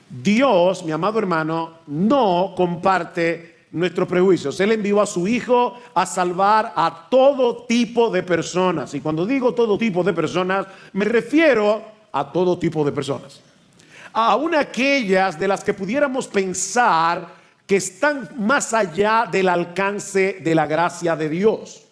Dios, mi amado hermano, no comparte nuestros prejuicios. Él envió a su Hijo a salvar a todo tipo de personas. Y cuando digo todo tipo de personas, me refiero a todo tipo de personas. Aún aquellas de las que pudiéramos pensar que están más allá del alcance de la gracia de Dios.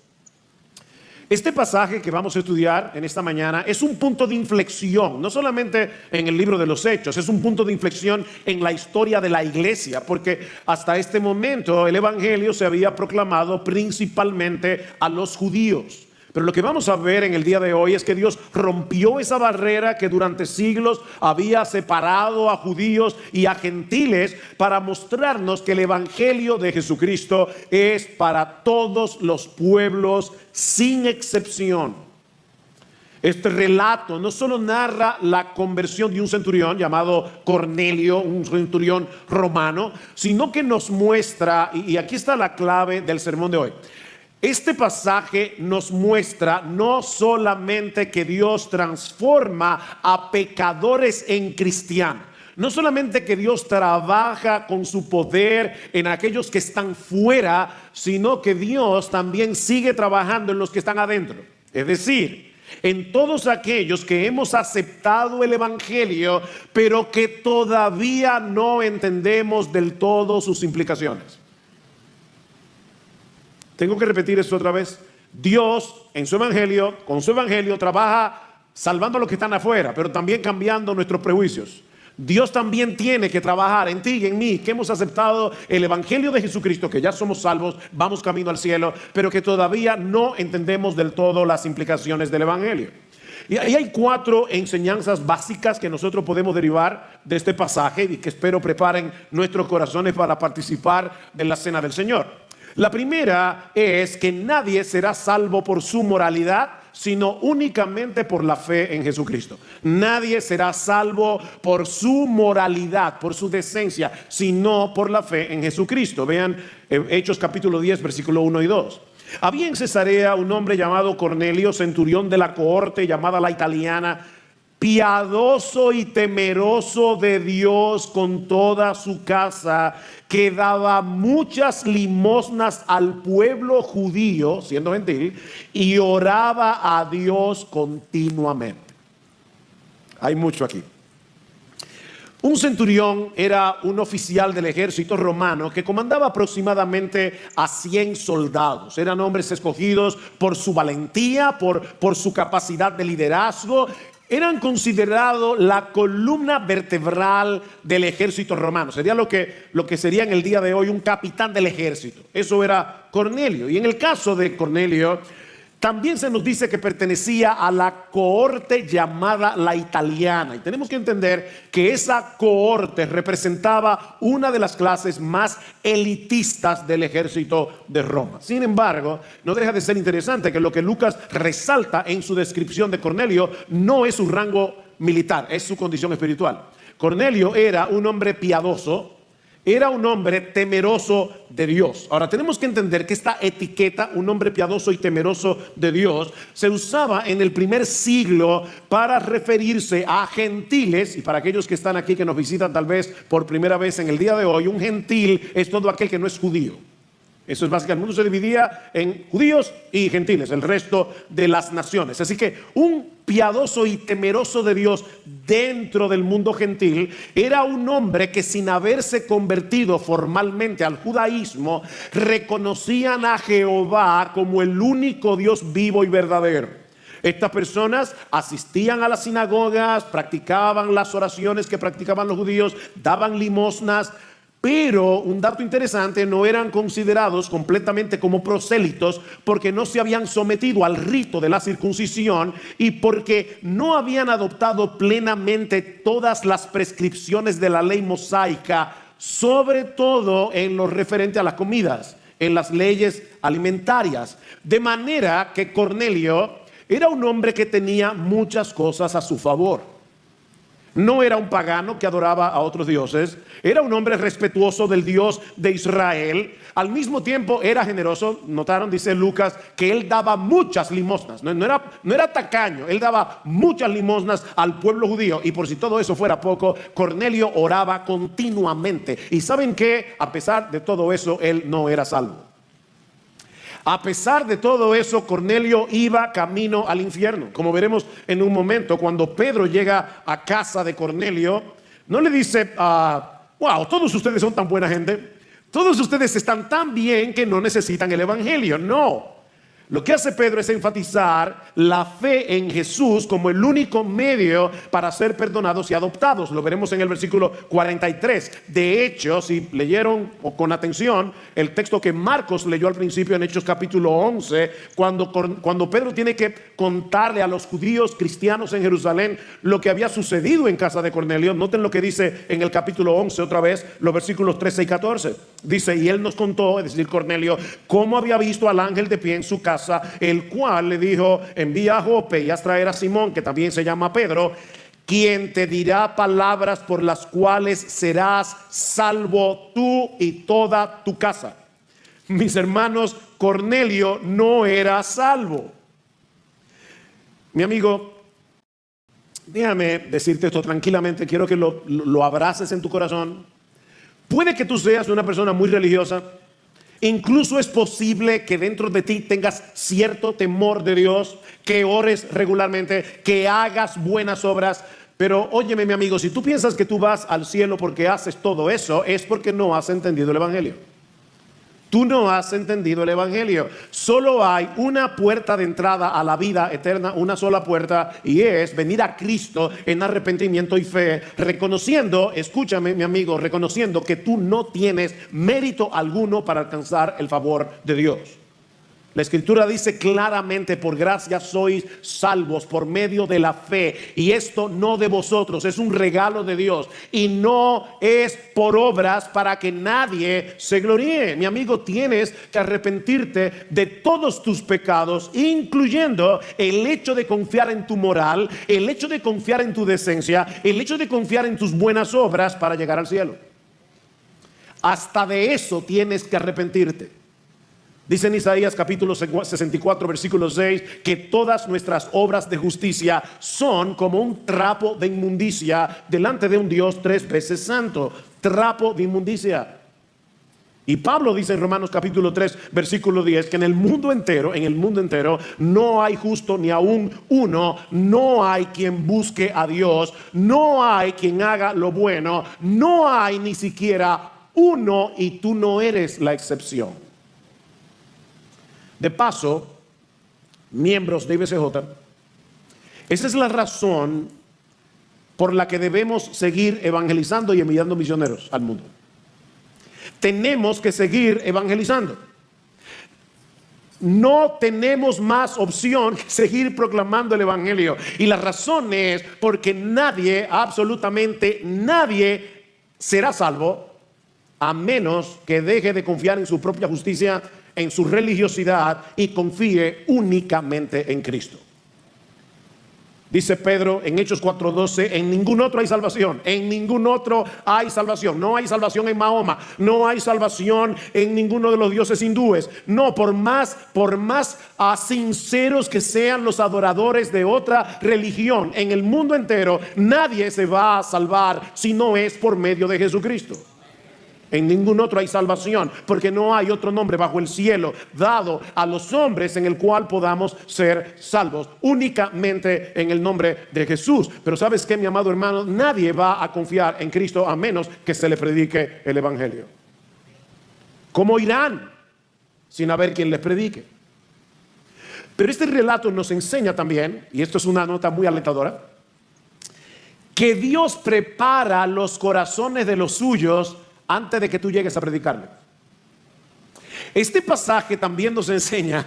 Este pasaje que vamos a estudiar en esta mañana es un punto de inflexión, no solamente en el libro de los Hechos, es un punto de inflexión en la historia de la iglesia, porque hasta este momento el evangelio se había proclamado principalmente a los judíos. Pero lo que vamos a ver en el día de hoy es que Dios rompió esa barrera que durante siglos había separado a judíos y a gentiles para mostrarnos que el evangelio de Jesucristo es para todos los pueblos sin excepción. Este relato no solo narra la conversión de un centurión llamado Cornelio, un centurión romano, sino que nos muestra, y aquí está la clave del sermón de hoy. Este pasaje nos muestra no solamente que Dios transforma a pecadores en cristianos, no solamente que Dios trabaja con su poder en aquellos que están fuera, sino que Dios también sigue trabajando en los que están adentro. Es decir, en todos aquellos que hemos aceptado el evangelio, pero que todavía no entendemos del todo sus implicaciones. Tengo que repetir esto otra vez. Dios en su evangelio, con su evangelio, trabaja salvando a los que están afuera, pero también cambiando nuestros prejuicios. Dios también tiene que trabajar en ti y en mí, que hemos aceptado el evangelio de Jesucristo, que ya somos salvos, vamos camino al cielo, pero que todavía no entendemos del todo las implicaciones del evangelio. Y ahí hay 4 enseñanzas básicas que nosotros podemos derivar de este pasaje y que espero preparen nuestros corazones para participar de la cena del Señor. La primera es que nadie será salvo por su moralidad, sino únicamente por la fe en Jesucristo. Nadie será salvo por su moralidad, por su decencia, sino por la fe en Jesucristo. Vean Hechos capítulo 10, versículo 1 y 2. Había en Cesarea un hombre llamado Cornelio, centurión de la cohorte llamada la italiana, piadoso y temeroso de Dios con toda su casa, que daba muchas limosnas al pueblo judío, siendo gentil, y oraba a Dios continuamente. Hay mucho aquí. Un centurión era un oficial del ejército romano que comandaba aproximadamente a 100 soldados. Eran hombres escogidos por su valentía, por su capacidad de liderazgo. Eran considerados la columna vertebral del ejército romano. Sería lo que sería en el día de hoy un capitán del ejército. Eso era Cornelio. Y en el caso de Cornelio, también se nos dice que pertenecía a la cohorte llamada la italiana. Y tenemos que entender que esa cohorte representaba una de las clases más elitistas del ejército de Roma. Sin embargo, no deja de ser interesante que lo que Lucas resalta en su descripción de Cornelio no es su rango militar, es su condición espiritual. Cornelio era un hombre piadoso, era un hombre temeroso de Dios. Ahora tenemos que entender que esta etiqueta, un hombre piadoso y temeroso de Dios, se usaba en el primer siglo para referirse a gentiles. Y para aquellos que están aquí, que nos visitan tal vez por primera vez en el día de hoy, un gentil es todo aquel que no es judío. Eso es básicamente, el mundo se dividía en judíos y gentiles, el resto de las naciones. Así que un piadoso y temeroso de Dios dentro del mundo gentil era un hombre que, sin haberse convertido formalmente al judaísmo, reconocían a Jehová como el único Dios vivo y verdadero. Estas personas asistían a las sinagogas, practicaban las oraciones que practicaban los judíos, daban limosnas. Pero un dato interesante, no eran considerados completamente como prosélitos porque no se habían sometido al rito de la circuncisión y porque no habían adoptado plenamente todas las prescripciones de la ley mosaica, sobre todo en lo referente a las comidas, en las leyes alimentarias. De manera que Cornelio era un hombre que tenía muchas cosas a su favor. No era un pagano que adoraba a otros dioses, era un hombre respetuoso del Dios de Israel. Al mismo tiempo era generoso. Notaron, dice Lucas, que él daba muchas limosnas. No era tacaño, él daba muchas limosnas al pueblo judío. Y por si todo eso fuera poco, Cornelio oraba continuamente. Y ¿saben qué? A pesar de todo eso, él no era salvo. A pesar de todo eso, Cornelio iba camino al infierno. Como veremos en un momento, cuando Pedro llega a casa de Cornelio, no le dice, wow, todos ustedes son tan buena gente, todos ustedes están tan bien que no necesitan el evangelio. No. Lo que hace Pedro es enfatizar la fe en Jesús como el único medio para ser perdonados y adoptados. Lo veremos en el versículo 43. De hecho, si leyeron con atención el texto que Marcos leyó al principio en Hechos capítulo 11, cuando Pedro tiene que contarle a los judíos cristianos en Jerusalén lo que había sucedido en casa de Cornelio, noten lo que dice en el capítulo 11 otra vez, los versículos 13 y 14. Dice, y él nos contó, es decir, Cornelio, cómo había visto al ángel de pie en su casa, el cual le dijo, envía a Jope y haz traer a Simón, que también se llama Pedro, quien te dirá palabras por las cuales serás salvo tú y toda tu casa. Mis hermanos, Cornelio no era salvo. Mi amigo, déjame decirte esto tranquilamente, quiero que lo abraces en tu corazón. Puede que tú seas una persona muy religiosa. Incluso es posible que dentro de ti tengas cierto temor de Dios, que ores regularmente, que hagas buenas obras. Pero óyeme, mi amigo, si tú piensas que tú vas al cielo porque haces todo eso, es porque no has entendido el evangelio. Tú no has entendido el evangelio. Solo hay una puerta de entrada a la vida eterna, una sola puerta, y es venir a Cristo en arrepentimiento y fe, reconociendo, escúchame mi amigo, reconociendo que tú no tienes mérito alguno para alcanzar el favor de Dios. La Escritura dice claramente, por gracia sois salvos por medio de la fe, y esto no de vosotros, es un regalo de Dios y no es por obras para que nadie se gloríe. Mi amigo, tienes que arrepentirte de todos tus pecados, incluyendo el hecho de confiar en tu moral, el hecho de confiar en tu decencia, el hecho de confiar en tus buenas obras para llegar al cielo. Hasta de eso tienes que arrepentirte. Dice en Isaías capítulo 64 versículo 6 que todas nuestras obras de justicia son como un trapo de inmundicia delante de un Dios 3 veces santo. Trapo de inmundicia. Y Pablo dice en Romanos capítulo 3 versículo 10 que en el mundo entero no hay justo ni aún uno, no hay quien busque a Dios, no hay quien haga lo bueno, no hay ni siquiera uno, y tú no eres la excepción. De paso, miembros de IBCJ, esa es la razón por la que debemos seguir evangelizando y enviando misioneros al mundo. Tenemos que seguir evangelizando. No tenemos más opción que seguir proclamando el evangelio. Y la razón es porque nadie, absolutamente nadie, será salvo a menos que deje de confiar en su propia justicia, en su religiosidad, y confíe únicamente en Cristo. Dice Pedro en Hechos 4:12, en ningún otro hay salvación, en ningún otro hay salvación. No hay salvación en Mahoma, no hay salvación en ninguno de los dioses hindúes. No, por más sinceros que sean los adoradores de otra religión en el mundo entero, nadie se va a salvar si no es por medio de Jesucristo. En ningún otro hay salvación, porque no hay otro nombre bajo el cielo dado a los hombres en el cual podamos ser salvos, únicamente en el nombre de Jesús. Pero ¿sabes qué, mi amado hermano? Nadie va a confiar en Cristo a menos que se le predique el evangelio. ¿Cómo irán sin haber quien les predique? Pero este relato nos enseña también, y esto es una nota muy alentadora, que Dios prepara los corazones de los suyos antes de que tú llegues a predicarle. Este pasaje también nos enseña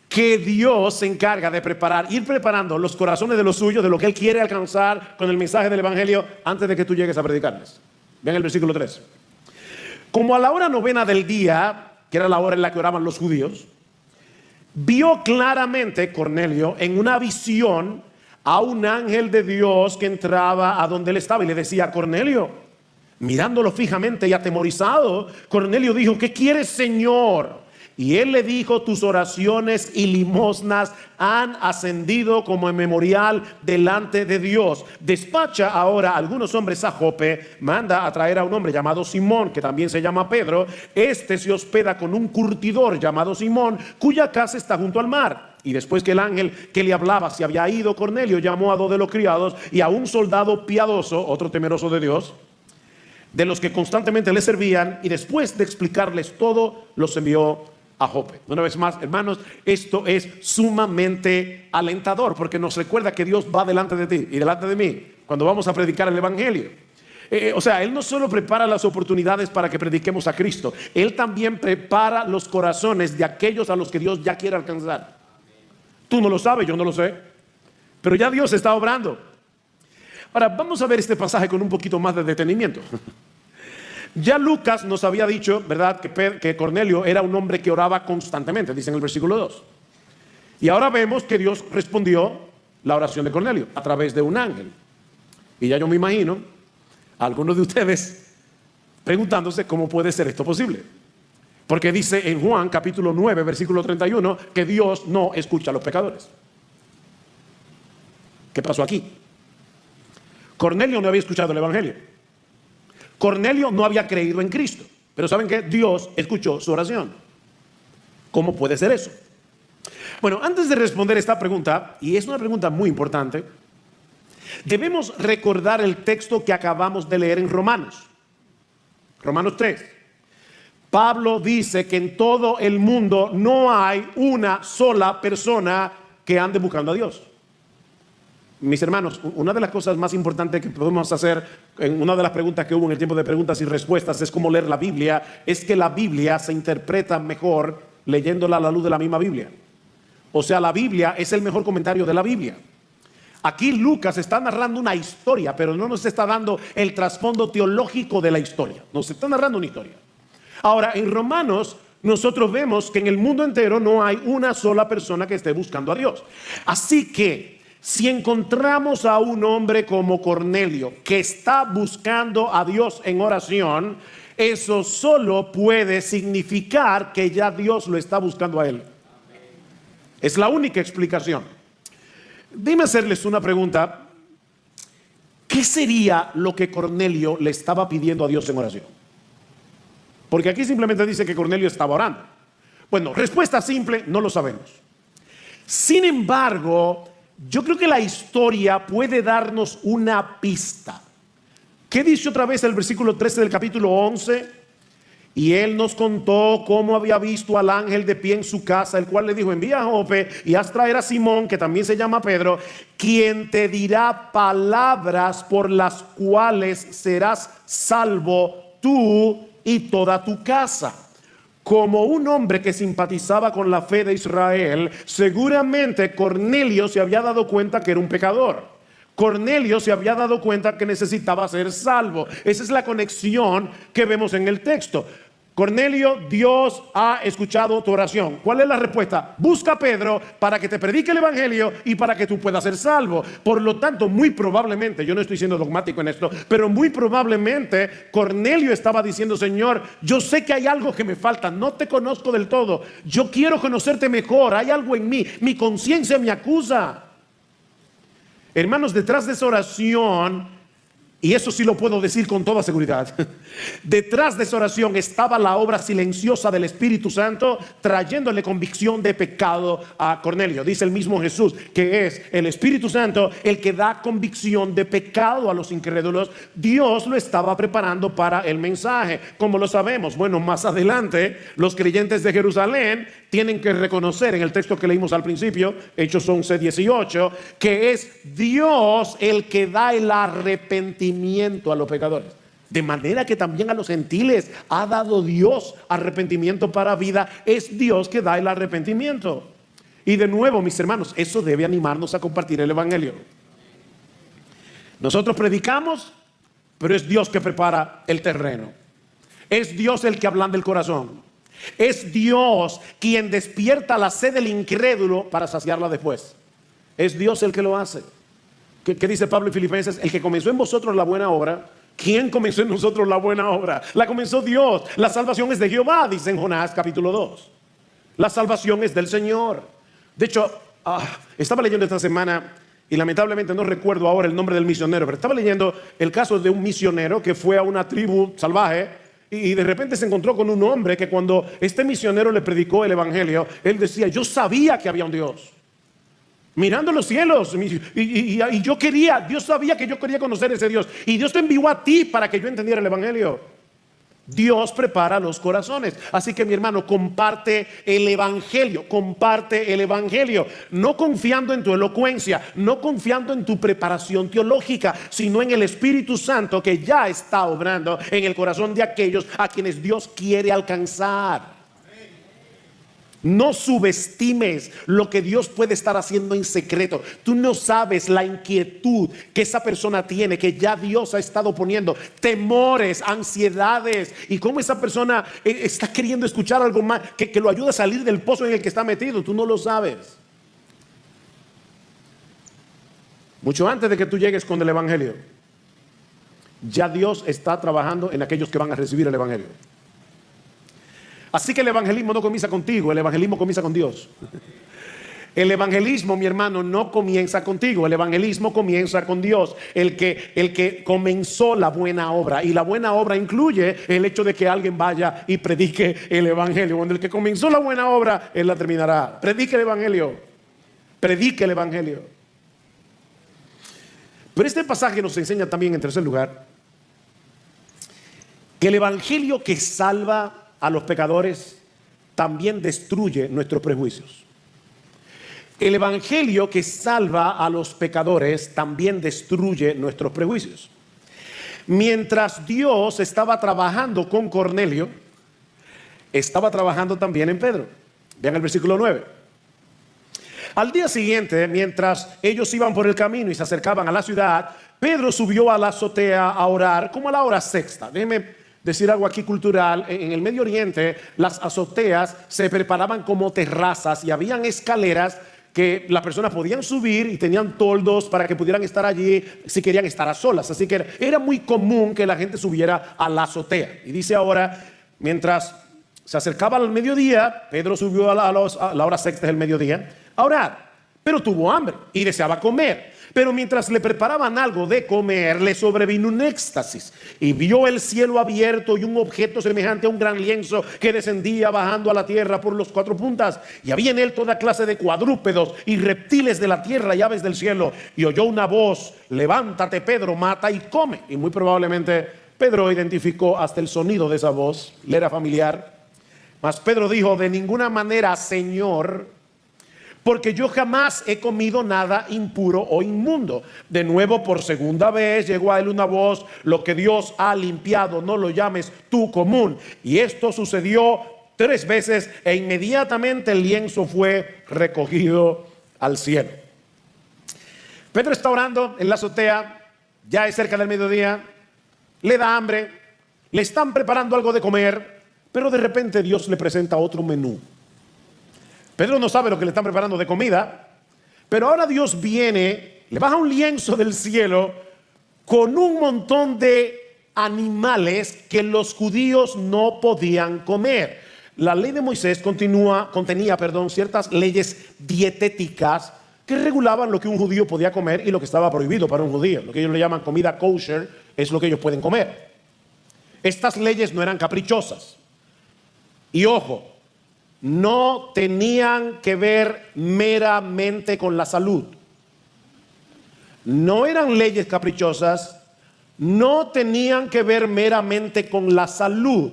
que Dios se encarga de ir preparando los corazones de los suyos, de lo que Él quiere alcanzar con el mensaje del evangelio, antes de que tú llegues a predicarles. Vean el versículo 3. Como a la hora novena del día, que era la hora en la que oraban los judíos, vio claramente Cornelio en una visión a un ángel de Dios que entraba a donde él estaba y le decía: Cornelio. Mirándolo fijamente y atemorizado, Cornelio dijo: ¿qué quieres, Señor? Y él le dijo: tus oraciones y limosnas han ascendido como en memorial delante de Dios. Despacha ahora a algunos hombres a Jope, manda a traer a un hombre llamado Simón, que también se llama Pedro. Este se hospeda con un curtidor llamado Simón, cuya casa está junto al mar. Y después que el ángel que le hablaba se había ido, Cornelio llamó a 2 de los criados y a un soldado piadoso, otro temeroso de Dios, de los que constantemente le servían, y después de explicarles todo, los envió a Jope. Una vez más, hermanos, esto es sumamente alentador, porque nos recuerda que Dios va delante de ti y delante de mí cuando vamos a predicar el evangelio. O sea, Él no solo prepara las oportunidades para que prediquemos a Cristo, Él también prepara los corazones de aquellos a los que Dios ya quiere alcanzar. Tú no lo sabes, yo no lo sé, pero ya Dios está obrando. Ahora, vamos a ver este pasaje con un poquito más de detenimiento. Ya Lucas nos había dicho, ¿verdad?, que Cornelio era un hombre que oraba constantemente, dice en el versículo 2. Y ahora vemos que Dios respondió la oración de Cornelio a través de un ángel. Y ya yo me imagino a algunos de ustedes preguntándose cómo puede ser esto posible. Porque dice en Juan capítulo 9, versículo 31, que Dios no escucha a los pecadores. ¿Qué pasó aquí? Cornelio no había escuchado el evangelio. Cornelio no había creído en Cristo. Pero ¿saben qué? Dios escuchó su oración. ¿Cómo puede ser eso? Bueno, antes de responder esta pregunta, y es una pregunta muy importante, debemos recordar el texto que acabamos de leer en Romanos. Romanos 3. Pablo dice que en todo el mundo no hay una sola persona que ande buscando a Dios. Mis hermanos, una de las cosas más importantes que podemos hacer, en una de las preguntas que hubo en el tiempo de preguntas y respuestas, es cómo leer la Biblia. Es que la Biblia se interpreta mejor leyéndola a la luz de la misma Biblia. O sea, la Biblia es el mejor comentario de la Biblia. Aquí Lucas está narrando una historia, pero no nos está dando el trasfondo teológico de la historia. Nos está narrando una historia. Ahora, en Romanos, nosotros vemos que en el mundo entero no hay una sola persona que esté buscando a Dios. Así que, si encontramos a un hombre como Cornelio que está buscando a Dios en oración, eso solo puede significar que ya Dios lo está buscando a él. Es la única explicación. Dime hacerles una pregunta. ¿Qué sería lo que Cornelio le estaba pidiendo a Dios en oración? Porque aquí simplemente dice que Cornelio estaba orando. Bueno, respuesta simple, no lo sabemos. Sin embargo, yo creo que la historia puede darnos una pista. ¿Qué dice otra vez el versículo 13 del capítulo 11? Y él nos contó cómo había visto al ángel de pie en su casa, el cual le dijo: envía a Jope y haz traer a Simón, que también se llama Pedro, quien te dirá palabras por las cuales serás salvo tú y toda tu casa. Como un hombre que simpatizaba con la fe de Israel, seguramente Cornelio se había dado cuenta que era un pecador. Cornelio se había dado cuenta que necesitaba ser salvo. Esa es la conexión que vemos en el texto. Cornelio, Dios ha escuchado tu oración. ¿Cuál es la respuesta? Busca a Pedro para que te predique el evangelio y para que tú puedas ser salvo. Por lo tanto, muy probablemente, yo no estoy siendo dogmático en esto, pero muy probablemente Cornelio estaba diciendo: Señor, yo sé que hay algo que me falta, no te conozco del todo, yo quiero conocerte mejor, hay algo en mí, mi conciencia me acusa. Hermanos, detrás de esa oración, y eso sí lo puedo decir con toda seguridad, detrás de esa oración estaba la obra silenciosa del Espíritu Santo, trayéndole convicción de pecado a Cornelio. Dice el mismo Jesús que es el Espíritu Santo el que da convicción de pecado a los incrédulos. Dios lo estaba preparando para el mensaje. ¿Cómo lo sabemos? Bueno, más adelante los creyentes de Jerusalén tienen que reconocer, en el texto que leímos al principio, Hechos 11:18, que es Dios el que da el arrepentimiento a los pecadores. De manera que también a los gentiles ha dado Dios arrepentimiento para vida. Es Dios que da el arrepentimiento. Y de nuevo, mis hermanos, eso debe animarnos a compartir el evangelio. Nosotros predicamos, pero es Dios que prepara el terreno. Es Dios el que ablanda el corazón. Es Dios quien despierta la sed del incrédulo para saciarla después. Es Dios el que lo hace. ¿Qué dice Pablo en Filipenses? El que comenzó en vosotros la buena obra. ¿Quién comenzó en nosotros la buena obra? La comenzó Dios. La salvación es de Jehová, dice en Jonás capítulo 2. La salvación es del Señor. De hecho, estaba leyendo esta semana y lamentablemente no recuerdo ahora el nombre del misionero, pero estaba leyendo el caso de un misionero que fue a una tribu salvaje y de repente se encontró con un hombre que cuando este misionero le predicó el evangelio, él decía: yo sabía que había un Dios. Mirando los cielos, y yo quería, Dios sabía que yo quería conocer ese Dios, y Dios te envió a ti para que yo entendiera el evangelio. Dios prepara los corazones. Así que, mi hermano, comparte el evangelio, no confiando en tu elocuencia, no confiando en tu preparación teológica, sino en el Espíritu Santo que ya está obrando en el corazón de aquellos a quienes Dios quiere alcanzar. No subestimes lo que Dios puede estar haciendo en secreto. Tú no sabes la inquietud que esa persona tiene, que ya Dios ha estado poniendo, temores, ansiedades, y cómo esa persona está queriendo escuchar algo más que lo ayude a salir del pozo en el que está metido. Tú no lo sabes. Mucho antes de que tú llegues con el evangelio, ya Dios está trabajando en aquellos que van a recibir el evangelio. Así que el evangelismo no comienza contigo, el evangelismo comienza con Dios. El evangelismo, mi hermano, no comienza contigo, el evangelismo comienza con Dios, el que comenzó la buena obra. Y la buena obra incluye el hecho de que alguien vaya y predique el evangelio. Cuando el que comenzó la buena obra, él la terminará. Predique el evangelio, predique el evangelio. Pero este pasaje nos enseña también, en tercer lugar, que el evangelio que salva a los pecadores también destruye nuestros prejuicios. El evangelio que salva a los pecadores también destruye nuestros prejuicios. Mientras Dios estaba trabajando con Cornelio, estaba trabajando también en Pedro. Vean el versículo 9. Al día siguiente, mientras ellos iban por el camino y se acercaban a la ciudad, Pedro subió a la azotea a orar como a la hora sexta. Déjenme decir algo aquí cultural. En el Medio Oriente las azoteas se preparaban como terrazas y habían escaleras que las personas podían subir y tenían toldos para que pudieran estar allí si querían estar a solas. Así que era muy común que la gente subiera a la azotea. Y dice ahora, mientras se acercaba al mediodía, Pedro subió a la hora sexta del mediodía a orar, pero tuvo hambre y deseaba comer. Pero mientras le preparaban algo de comer, le sobrevino un éxtasis y vio el cielo abierto y un objeto semejante a un gran lienzo que descendía bajando a la tierra por los cuatro puntas, y había en él toda clase de cuadrúpedos y reptiles de la tierra y aves del cielo. Y oyó una voz: levántate, Pedro, mata y come. Y muy probablemente Pedro identificó hasta el sonido de esa voz, le era familiar. Mas Pedro dijo: de ninguna manera, Señor, porque yo jamás he comido nada impuro o inmundo. De nuevo, por segunda vez, llegó a él una voz: lo que Dios ha limpiado, no lo llames tú común. Y esto sucedió 3 veces, e inmediatamente el lienzo fue recogido al cielo. Pedro está orando en la azotea, ya es cerca del mediodía, le da hambre, le están preparando algo de comer, pero de repente Dios le presenta otro menú. Pedro no sabe lo que le están preparando de comida, pero ahora Dios viene, le baja un lienzo del cielo con un montón de animales que los judíos no podían comer. La ley de Moisés contenía ciertas leyes dietéticas que regulaban lo que un judío podía comer y lo que estaba prohibido para un judío. Lo que ellos le llaman comida kosher es lo que ellos pueden comer. Estas leyes no eran caprichosas. Y ojo, no tenían que ver meramente con la salud. No eran leyes caprichosas, no tenían que ver meramente con la salud.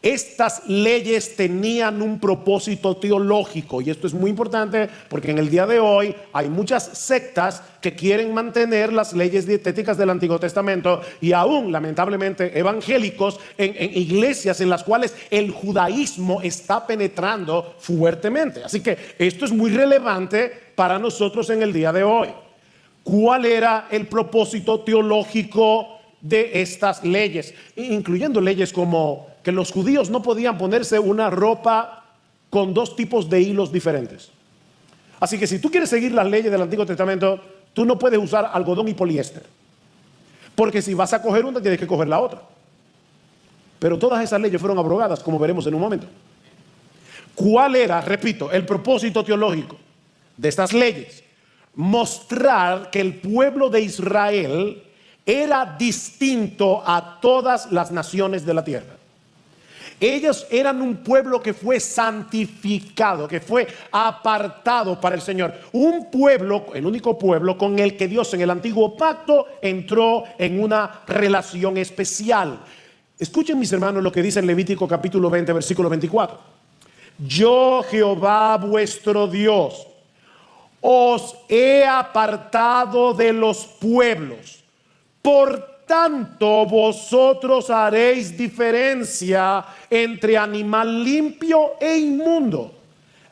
Estas leyes tenían un propósito teológico, y esto es muy importante porque en el día de hoy hay muchas sectas que quieren mantener las leyes dietéticas del Antiguo Testamento, y aún lamentablemente evangélicos en iglesias en las cuales el judaísmo está penetrando fuertemente. Así que esto es muy relevante para nosotros en el día de hoy. ¿Cuál era el propósito teológico de estas leyes? Incluyendo leyes como que los judíos no podían ponerse una ropa con 2 tipos de hilos diferentes. Así que si tú quieres seguir las leyes del Antiguo Testamento, tú no puedes usar algodón y poliéster. Porque si vas a coger una, tienes que coger la otra. Pero todas esas leyes fueron abrogadas, como veremos en un momento. ¿Cuál era, repito, el propósito teológico de estas leyes? Mostrar que el pueblo de Israel era distinto a todas las naciones de la tierra. Ellos eran un pueblo que fue santificado, que fue apartado para el Señor. Un pueblo, el único pueblo con el que Dios en el antiguo pacto entró en una relación especial. Escuchen, mis hermanos, lo que dice en Levítico capítulo 20, versículo 24. Yo, Jehová vuestro Dios, os he apartado de los pueblos. Por tanto, vosotros haréis diferencia entre animal limpio e inmundo.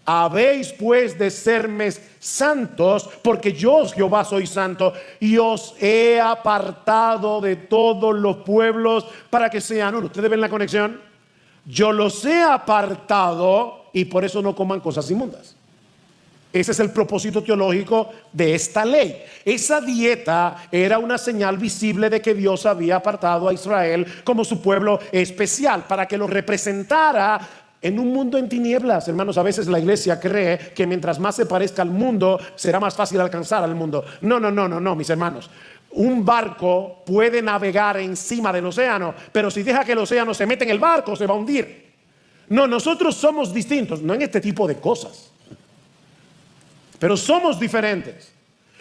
Habéis pues de serme santos, porque yo, Jehová, soy santo, y os he apartado de todos los pueblos para que sean uno. ¿Ustedes ven la conexión? Yo los he apartado y por eso no coman cosas inmundas. Ese es el propósito teológico de esta ley. Esa dieta era una señal visible de que Dios había apartado a Israel como su pueblo especial, para que lo representara en un mundo en tinieblas. Hermanos, a veces la iglesia cree que mientras más se parezca al mundo, será más fácil alcanzar al mundo. No, mis hermanos. Un barco puede navegar encima del océano, pero si deja que el océano se meta en el barco, se va a hundir. No, nosotros somos distintos, no en este tipo de cosas, pero somos diferentes.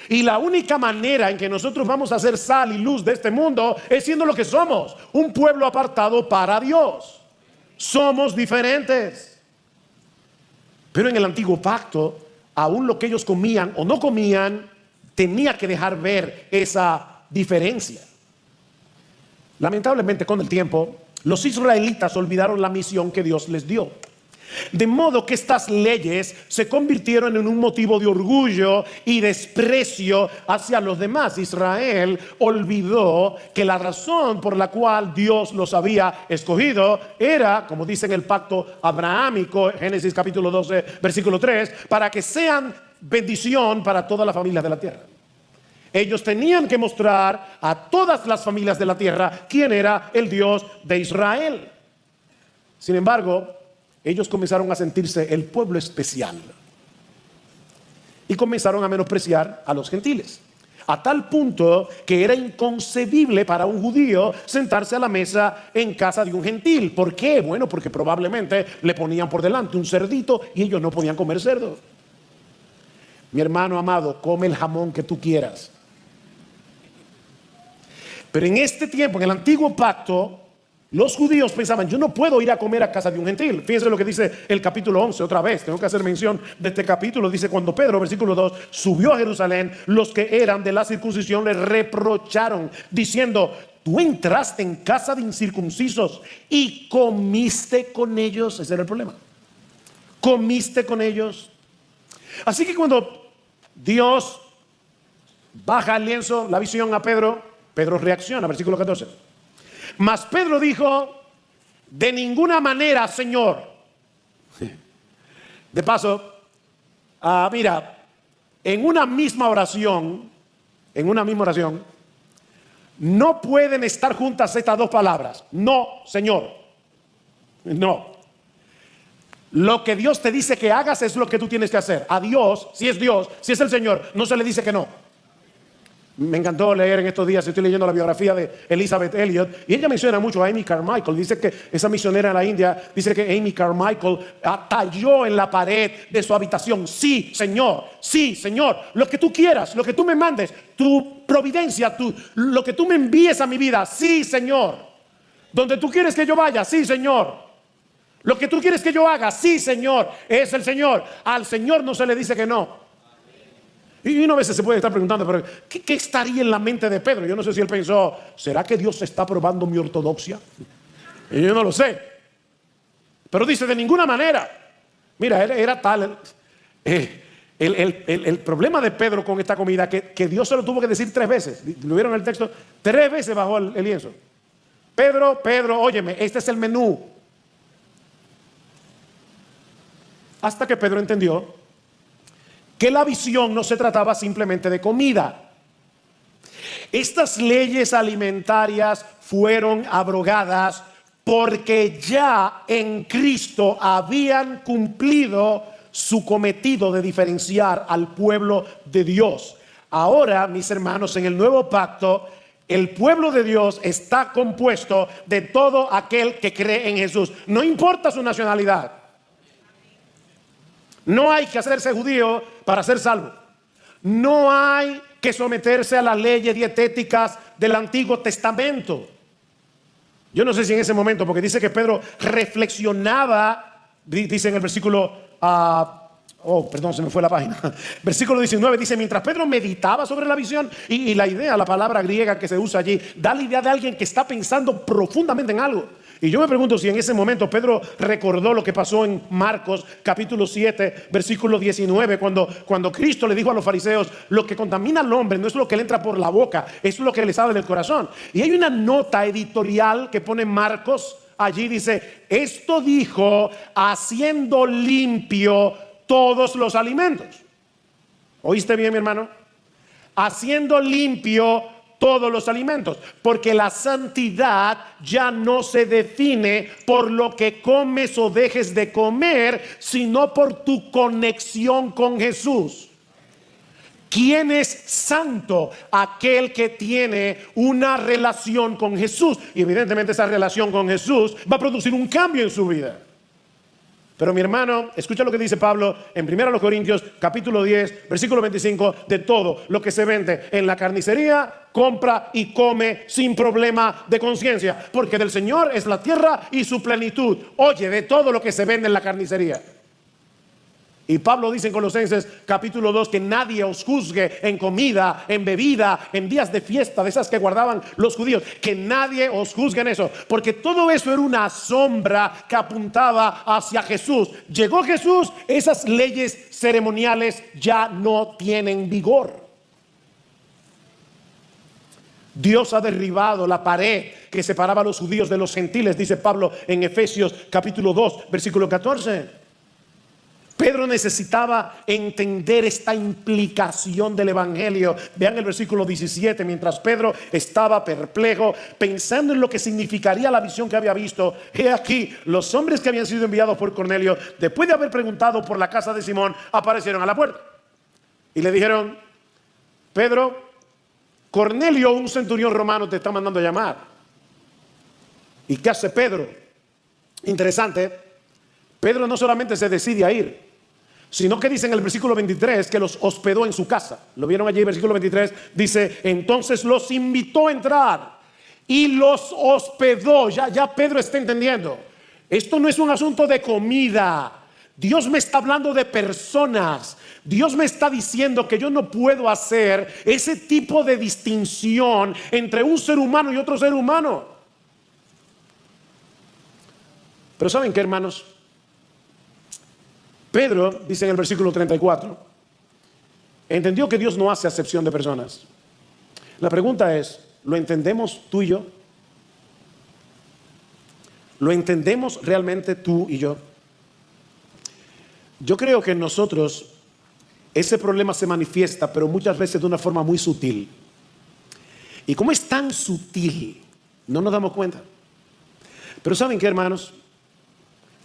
Y la única manera en que nosotros vamos a ser sal y luz de este mundo es siendo lo que somos, un pueblo apartado para Dios. Somos diferentes. Pero en el antiguo pacto, aún lo que ellos comían o no comían, tenía que dejar ver esa diferencia. Lamentablemente, con el tiempo, los israelitas olvidaron la misión que Dios les dio. De modo que estas leyes se convirtieron en un motivo de orgullo y desprecio hacia los demás. Israel olvidó que la razón por la cual Dios los había escogido era, como dice en el pacto abrahámico, Génesis capítulo 12, versículo 3, para que sean bendición para todas las familias de la tierra. Ellos tenían que mostrar a todas las familias de la tierra quién era el Dios de Israel. Sin embargo, ellos comenzaron a sentirse el pueblo especial y comenzaron a menospreciar a los gentiles, a tal punto que era inconcebible para un judío sentarse a la mesa en casa de un gentil. ¿Por qué? Bueno, porque probablemente le ponían por delante un cerdito y ellos no podían comer cerdo. Mi hermano amado, come el jamón que tú quieras. Pero en este tiempo, en el antiguo pacto, los judíos pensaban, yo no puedo ir a comer a casa de un gentil. Fíjense lo que dice el capítulo 11, otra vez, tengo que hacer mención de este capítulo. Dice, cuando Pedro, versículo 2, subió a Jerusalén, los que eran de la circuncisión le reprocharon, diciendo, tú entraste en casa de incircuncisos y comiste con ellos. Ese era el problema. Comiste con ellos. Así que cuando Dios baja el lienzo, la visión a Pedro, Pedro reacciona, versículo 14. Mas Pedro dijo, de ninguna manera, Señor. De paso, mira, en una misma oración, no pueden estar juntas estas dos palabras. No, Señor. No. Lo que Dios te dice que hagas es lo que tú tienes que hacer. A Dios, si es el Señor, no se le dice que no. Me encantó leer en estos días, estoy leyendo la biografía de Elizabeth Elliot, y ella menciona mucho a Amy Carmichael. Dice que esa misionera en la India, dice que Amy Carmichael talló en la pared de su habitación, sí, Señor, lo que tú quieras, lo que tú me mandes, tu providencia, lo que tú me envíes a mi vida, sí, Señor. Donde tú quieres que yo vaya, sí, Señor. Lo que tú quieres que yo haga, sí, Señor. Es el Señor. Al Señor no se le dice que no. Y uno a veces se puede estar preguntando, pero ¿qué estaría en la mente de Pedro? Yo no sé si él pensó, ¿será que Dios está probando mi ortodoxia? Y yo no lo sé. Pero dice, de ninguna manera. Mira, era tal el problema de Pedro con esta comida que Dios se lo tuvo que decir 3 veces. ¿Lo vieron en el texto? 3 veces bajó el lienzo. Pedro, óyeme, este es el menú. Hasta que Pedro entendió que la visión no se trataba simplemente de comida, Estas leyes alimentarias fueron abrogadas porque ya en Cristo habían cumplido su cometido de diferenciar al pueblo de Dios. Ahora, mis hermanos, en el nuevo pacto, el pueblo de Dios está compuesto de todo aquel que cree en Jesús. No importa su nacionalidad. No hay que hacerse judío para ser salvo. No hay que someterse a las leyes dietéticas del Antiguo Testamento. Yo no sé si en ese momento, porque dice que Pedro reflexionaba, dice en el versículo, se me fue la página. Versículo 19 dice, mientras Pedro meditaba sobre la visión, y la idea, la palabra griega que se usa allí, da la idea de alguien que está pensando profundamente en algo. Y yo me pregunto si en ese momento Pedro recordó lo que pasó en Marcos capítulo 7, versículo 19, cuando Cristo le dijo a los fariseos, lo que contamina al hombre no es lo que le entra por la boca, es lo que le sale del corazón. Y hay una nota editorial que pone Marcos, allí dice, esto dijo haciendo limpio todos los alimentos. ¿Oíste bien, mi hermano? Haciendo limpio todos los alimentos, porque la santidad ya no se define por lo que comes o dejes de comer, sino por tu conexión con Jesús. ¿Quién es santo? Aquel que tiene una relación con Jesús. Y evidentemente esa relación con Jesús va a producir un cambio en su vida. Pero mi hermano, escucha lo que dice Pablo en 1 Corintios capítulo 10, versículo 25, de todo lo que se vende en la carnicería, compra y come sin problema de conciencia, porque del Señor es la tierra y su plenitud. Oye, de todo lo que se vende en la carnicería. Y Pablo dice en Colosenses capítulo 2 que nadie os juzgue en comida, en bebida, en días de fiesta, de esas que guardaban los judíos. Que nadie os juzgue en eso, porque todo eso era una sombra que apuntaba hacia Jesús. Llegó Jesús, esas leyes ceremoniales ya no tienen vigor. Dios ha derribado la pared que separaba a los judíos de los gentiles, dice Pablo en Efesios capítulo 2, versículo 14. Pedro necesitaba entender esta implicación del evangelio. Vean el versículo 17. Mientras Pedro estaba perplejo, pensando en lo que significaría la visión que había visto, he aquí, los hombres que habían sido enviados por Cornelio, después de haber preguntado por la casa de Simón, aparecieron a la puerta y le dijeron, Pedro, Cornelio, un centurión romano, te está mandando a llamar. ¿Y qué hace Pedro? Interesante. Pedro no solamente se decide a ir, sino que dice en el versículo 23 que los hospedó en su casa. Lo vieron allí, versículo 23, dice, entonces los invitó a entrar y los hospedó. Ya Pedro está entendiendo. Esto no es un asunto de comida. Dios me está hablando de personas. Dios me está diciendo que yo no puedo hacer ese tipo de distinción entre un ser humano y otro ser humano. Pero ¿saben qué, hermanos? Pedro, dice en el versículo 34, entendió que Dios no hace acepción de personas. La pregunta es, ¿lo entendemos tú y yo? ¿Lo entendemos realmente tú y yo? Yo creo que en nosotros ese problema se manifiesta, pero muchas veces de una forma muy sutil. Y como es tan sutil, no nos damos cuenta. Pero ¿saben qué, hermanos?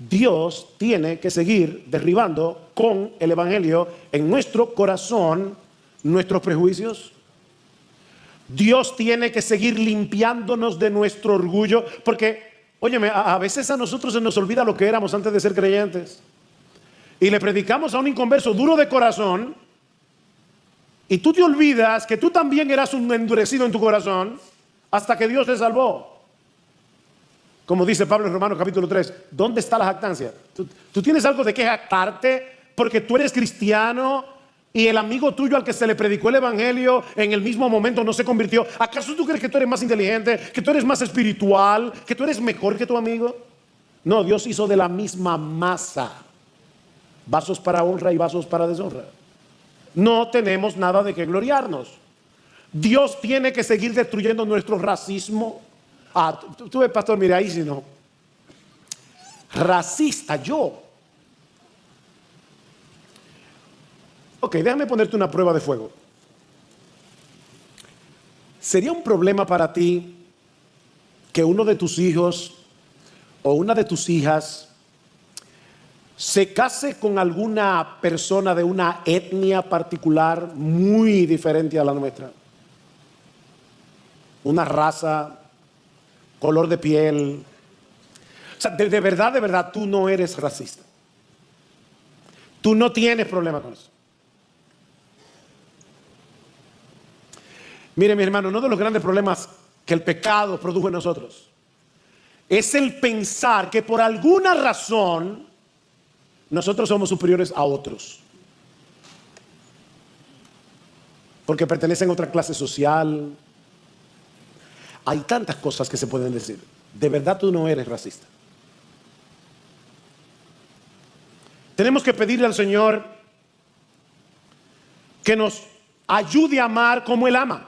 Dios tiene que seguir derribando con el evangelio en nuestro corazón nuestros prejuicios. Dios tiene que seguir limpiándonos de nuestro orgullo, porque, óyeme, a veces a nosotros se nos olvida lo que éramos antes de ser creyentes. Y le predicamos a un inconverso duro de corazón, y tú te olvidas que tú también eras un endurecido en tu corazón hasta que Dios te salvó. Como dice Pablo en Romanos capítulo 3, ¿dónde está la jactancia? ¿Tú tienes algo de qué jactarte porque tú eres cristiano y el amigo tuyo al que se le predicó el evangelio en el mismo momento no se convirtió? ¿Acaso tú crees que tú eres más inteligente, que tú eres más espiritual, que tú eres mejor que tu amigo? No, Dios hizo de la misma masa vasos para honra y vasos para deshonra. No tenemos nada de qué gloriarnos. Dios tiene que seguir destruyendo nuestro racismo. Tú ves, pastor, mira ahí, si no, racista yo. Ok, déjame ponerte una prueba de fuego. ¿Sería un problema para ti que uno de tus hijos o una de tus hijas se case con alguna persona de una etnia particular muy diferente a la nuestra? Una raza, color de piel. O sea, de verdad, tú no eres racista. Tú no tienes problema con eso. Mire, mi hermano, uno de los grandes problemas que el pecado produjo en nosotros es el pensar que por alguna razón nosotros somos superiores a otros. Porque pertenecen a otra clase social. Hay tantas cosas que se pueden decir. De verdad tú no eres racista. Tenemos que pedirle al Señor que nos ayude a amar como Él ama.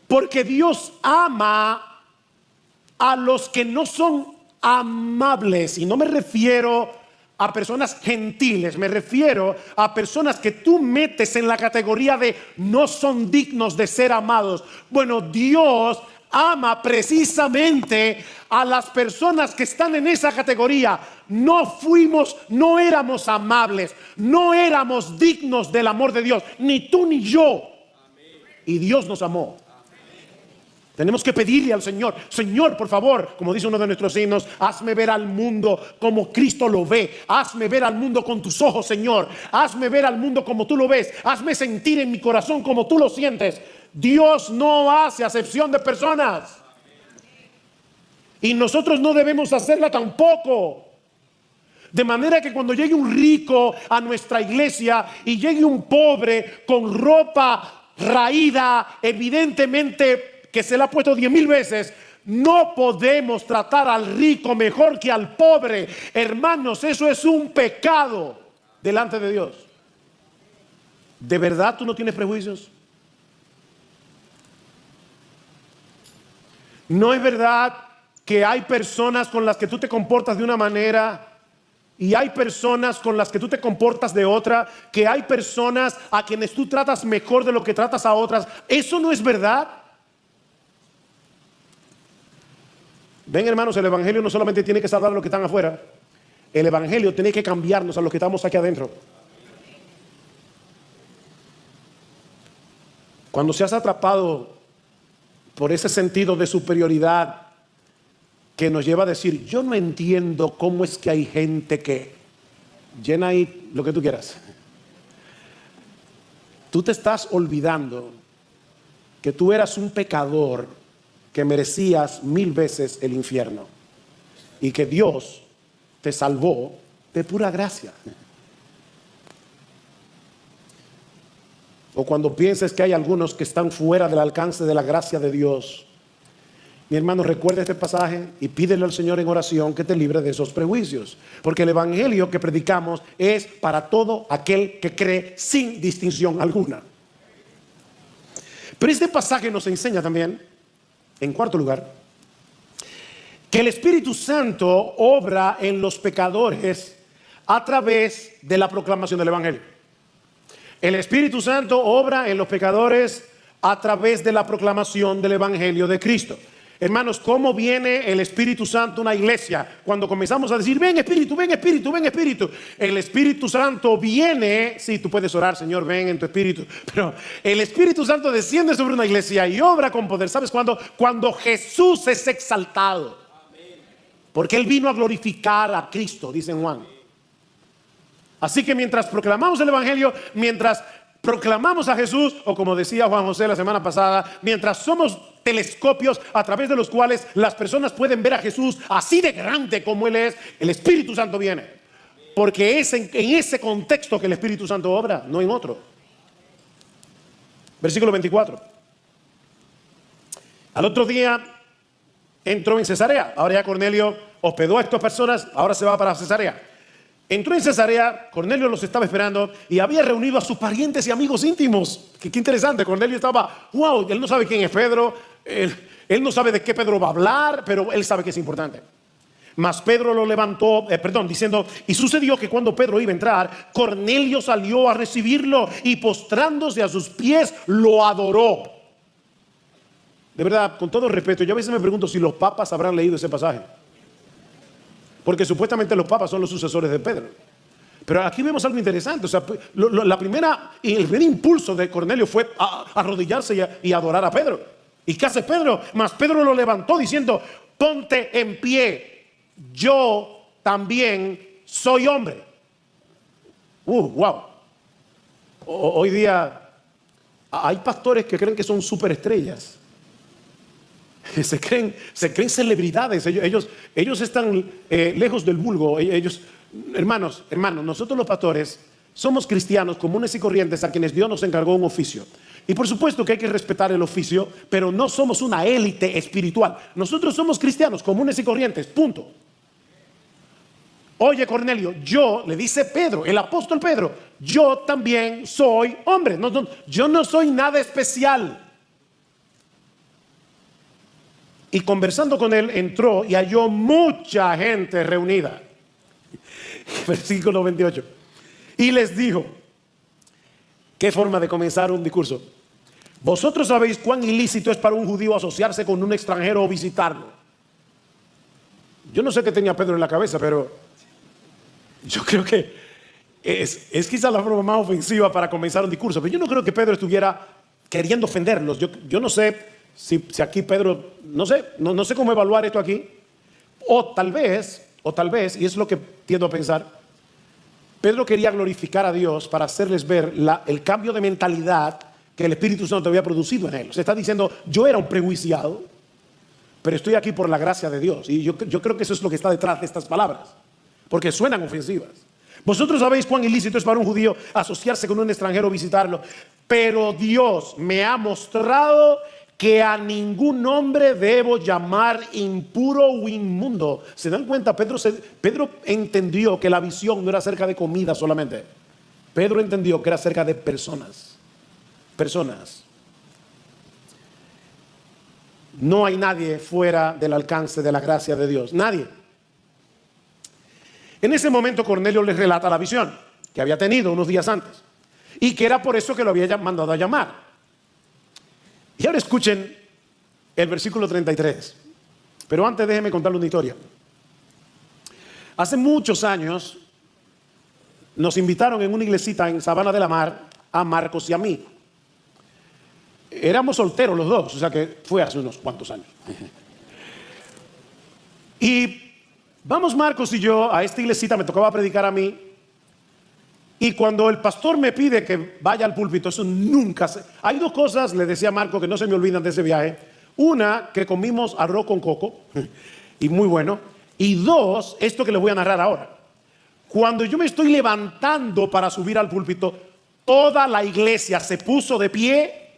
Porque Dios ama a los que no son amables. Y no me refiero a personas gentiles, me refiero a personas que tú metes en la categoría de no son dignos de ser amados. Bueno, Dios ama precisamente a las personas que están en esa categoría. No éramos amables, no éramos dignos del amor de Dios, ni tú ni yo. Y Dios nos amó. Tenemos que pedirle al Señor: Señor, por favor, como dice uno de nuestros himnos, hazme ver al mundo como Cristo lo ve. Hazme ver al mundo con tus ojos, Señor. Hazme ver al mundo como tú lo ves. Hazme sentir en mi corazón como tú lo sientes. Dios no hace acepción de personas. Y nosotros no debemos hacerla tampoco. De manera que cuando llegue un rico a nuestra iglesia y llegue un pobre con ropa raída, evidentemente que se la ha puesto 10,000 veces, no podemos tratar al rico mejor que al pobre. Hermanos, eso es un pecado delante de Dios. ¿De verdad tú no tienes prejuicios? ¿No es verdad que hay personas con las que tú te comportas de una manera y hay personas con las que tú te comportas de otra? Que hay personas a quienes tú tratas mejor de lo que tratas a otras. ¿Eso no es verdad? Ven, hermanos, el evangelio no solamente tiene que salvar a los que están afuera. El evangelio tiene que cambiarnos a los que estamos aquí adentro. Cuando seas atrapado por ese sentido de superioridad que nos lleva a decir: yo no entiendo cómo es que hay gente que... Llena ahí lo que tú quieras. Tú te estás olvidando que tú eras un pecador que merecías 1000 veces el infierno y que Dios te salvó de pura gracia. O cuando pienses que hay algunos que están fuera del alcance de la gracia de Dios, mi hermano, recuerda este pasaje y pídele al Señor en oración que te libre de esos prejuicios, porque el evangelio que predicamos es para todo aquel que cree sin distinción alguna. Pero este pasaje nos enseña también, en cuarto lugar, que el Espíritu Santo obra en los pecadores a través de la proclamación del evangelio. El Espíritu Santo obra en los pecadores a través de la proclamación del evangelio de Cristo. Hermanos, ¿cómo viene el Espíritu Santo a una iglesia? Cuando comenzamos a decir: ven Espíritu, ven Espíritu, ven Espíritu. El Espíritu Santo viene, sí, tú puedes orar: Señor, ven en tu Espíritu. Pero el Espíritu Santo desciende sobre una iglesia y obra con poder. ¿Sabes cuándo? Cuando Jesús es exaltado. Porque Él vino a glorificar a Cristo, dice Juan. Así que mientras proclamamos el evangelio, mientras proclamamos a Jesús, o como decía Juan José la semana pasada, mientras somos telescopios a través de los cuales las personas pueden ver a Jesús así de grande como Él es, el Espíritu Santo viene. Porque es en ese contexto que el Espíritu Santo obra, no en otro. Versículo 24. Al otro día entró en Cesarea. Ahora ya Cornelio hospedó a estas personas, ahora se va para Cesarea. Entró en Cesarea, Cornelio los estaba esperando y había reunido a sus parientes y amigos íntimos. Qué interesante, Cornelio estaba, wow, él no sabe quién es Pedro, él no sabe de qué Pedro va a hablar, pero él sabe que es importante. Mas Pedro lo levantó, diciendo: y sucedió que cuando Pedro iba a entrar, Cornelio salió a recibirlo y postrándose a sus pies lo adoró. de verdad, con todo respeto, yo a veces me pregunto si los papas habrán leído ese pasaje. Porque supuestamente los papas son los sucesores de Pedro. Pero aquí vemos algo interesante. O sea, el primer impulso de Cornelio fue arrodillarse y adorar a Pedro. ¿Y qué hace Pedro? Mas Pedro lo levantó diciendo: ponte en pie, yo también soy hombre. Wow. Hoy día hay pastores que creen que son superestrellas. Se creen celebridades. Ellos están lejos del vulgo. Hermanos, nosotros los pastores somos cristianos comunes y corrientes a quienes Dios nos encargó un oficio. Y por supuesto que hay que respetar el oficio, pero no somos una élite espiritual. Nosotros somos cristianos comunes y corrientes, punto. Oye, Cornelio, le dice Pedro, el apóstol Pedro, yo también soy hombre. Yo no soy nada especial. Y conversando con él, entró y halló mucha gente reunida. Versículo 28. Y les dijo: ¿qué forma de comenzar un discurso? Vosotros sabéis cuán ilícito es para un judío asociarse con un extranjero o visitarlo. Yo no sé qué tenía Pedro en la cabeza, pero yo creo que es quizá la forma más ofensiva para comenzar un discurso. Pero yo no creo que Pedro estuviera queriendo ofenderlos. Yo no sé si aquí Pedro, no sé cómo evaluar esto aquí. O tal vez, y es lo que tiendo a pensar, Pedro quería glorificar a Dios para hacerles ver el cambio de mentalidad que el Espíritu Santo había producido en él. Se está diciendo: yo era un prejuiciado, pero estoy aquí por la gracia de Dios. Y yo creo que eso es lo que está detrás de estas palabras, porque suenan ofensivas. Vosotros sabéis cuán ilícito es para un judío asociarse con un extranjero o visitarlo, pero Dios me ha mostrado que a ningún hombre debo llamar impuro o inmundo. ¿Se dan cuenta? Pedro entendió que la visión no era acerca de comida solamente. Pedro entendió que era acerca de personas. No hay nadie fuera del alcance de la gracia de Dios. Nadie. En ese momento Cornelio les relata la visión que había tenido unos días antes y que era por eso que lo había mandado a llamar. Y ahora escuchen el versículo 33. Pero antes déjenme contarles una historia. Hace muchos años nos invitaron en una iglesita en Sabana de la Mar a Marcos y a mí. Éramos solteros los dos, o sea que fue hace unos cuantos años. Y vamos Marcos y yo a esta iglesita, me tocaba predicar a mí. Y cuando el pastor me pide que vaya al púlpito, eso nunca se... Hay dos cosas, le decía a Marco, que no se me olvidan de ese viaje. Una, que comimos arroz con coco, y muy bueno. Y dos, esto que les voy a narrar ahora. Cuando yo me estoy levantando para subir al púlpito, toda la iglesia se puso de pie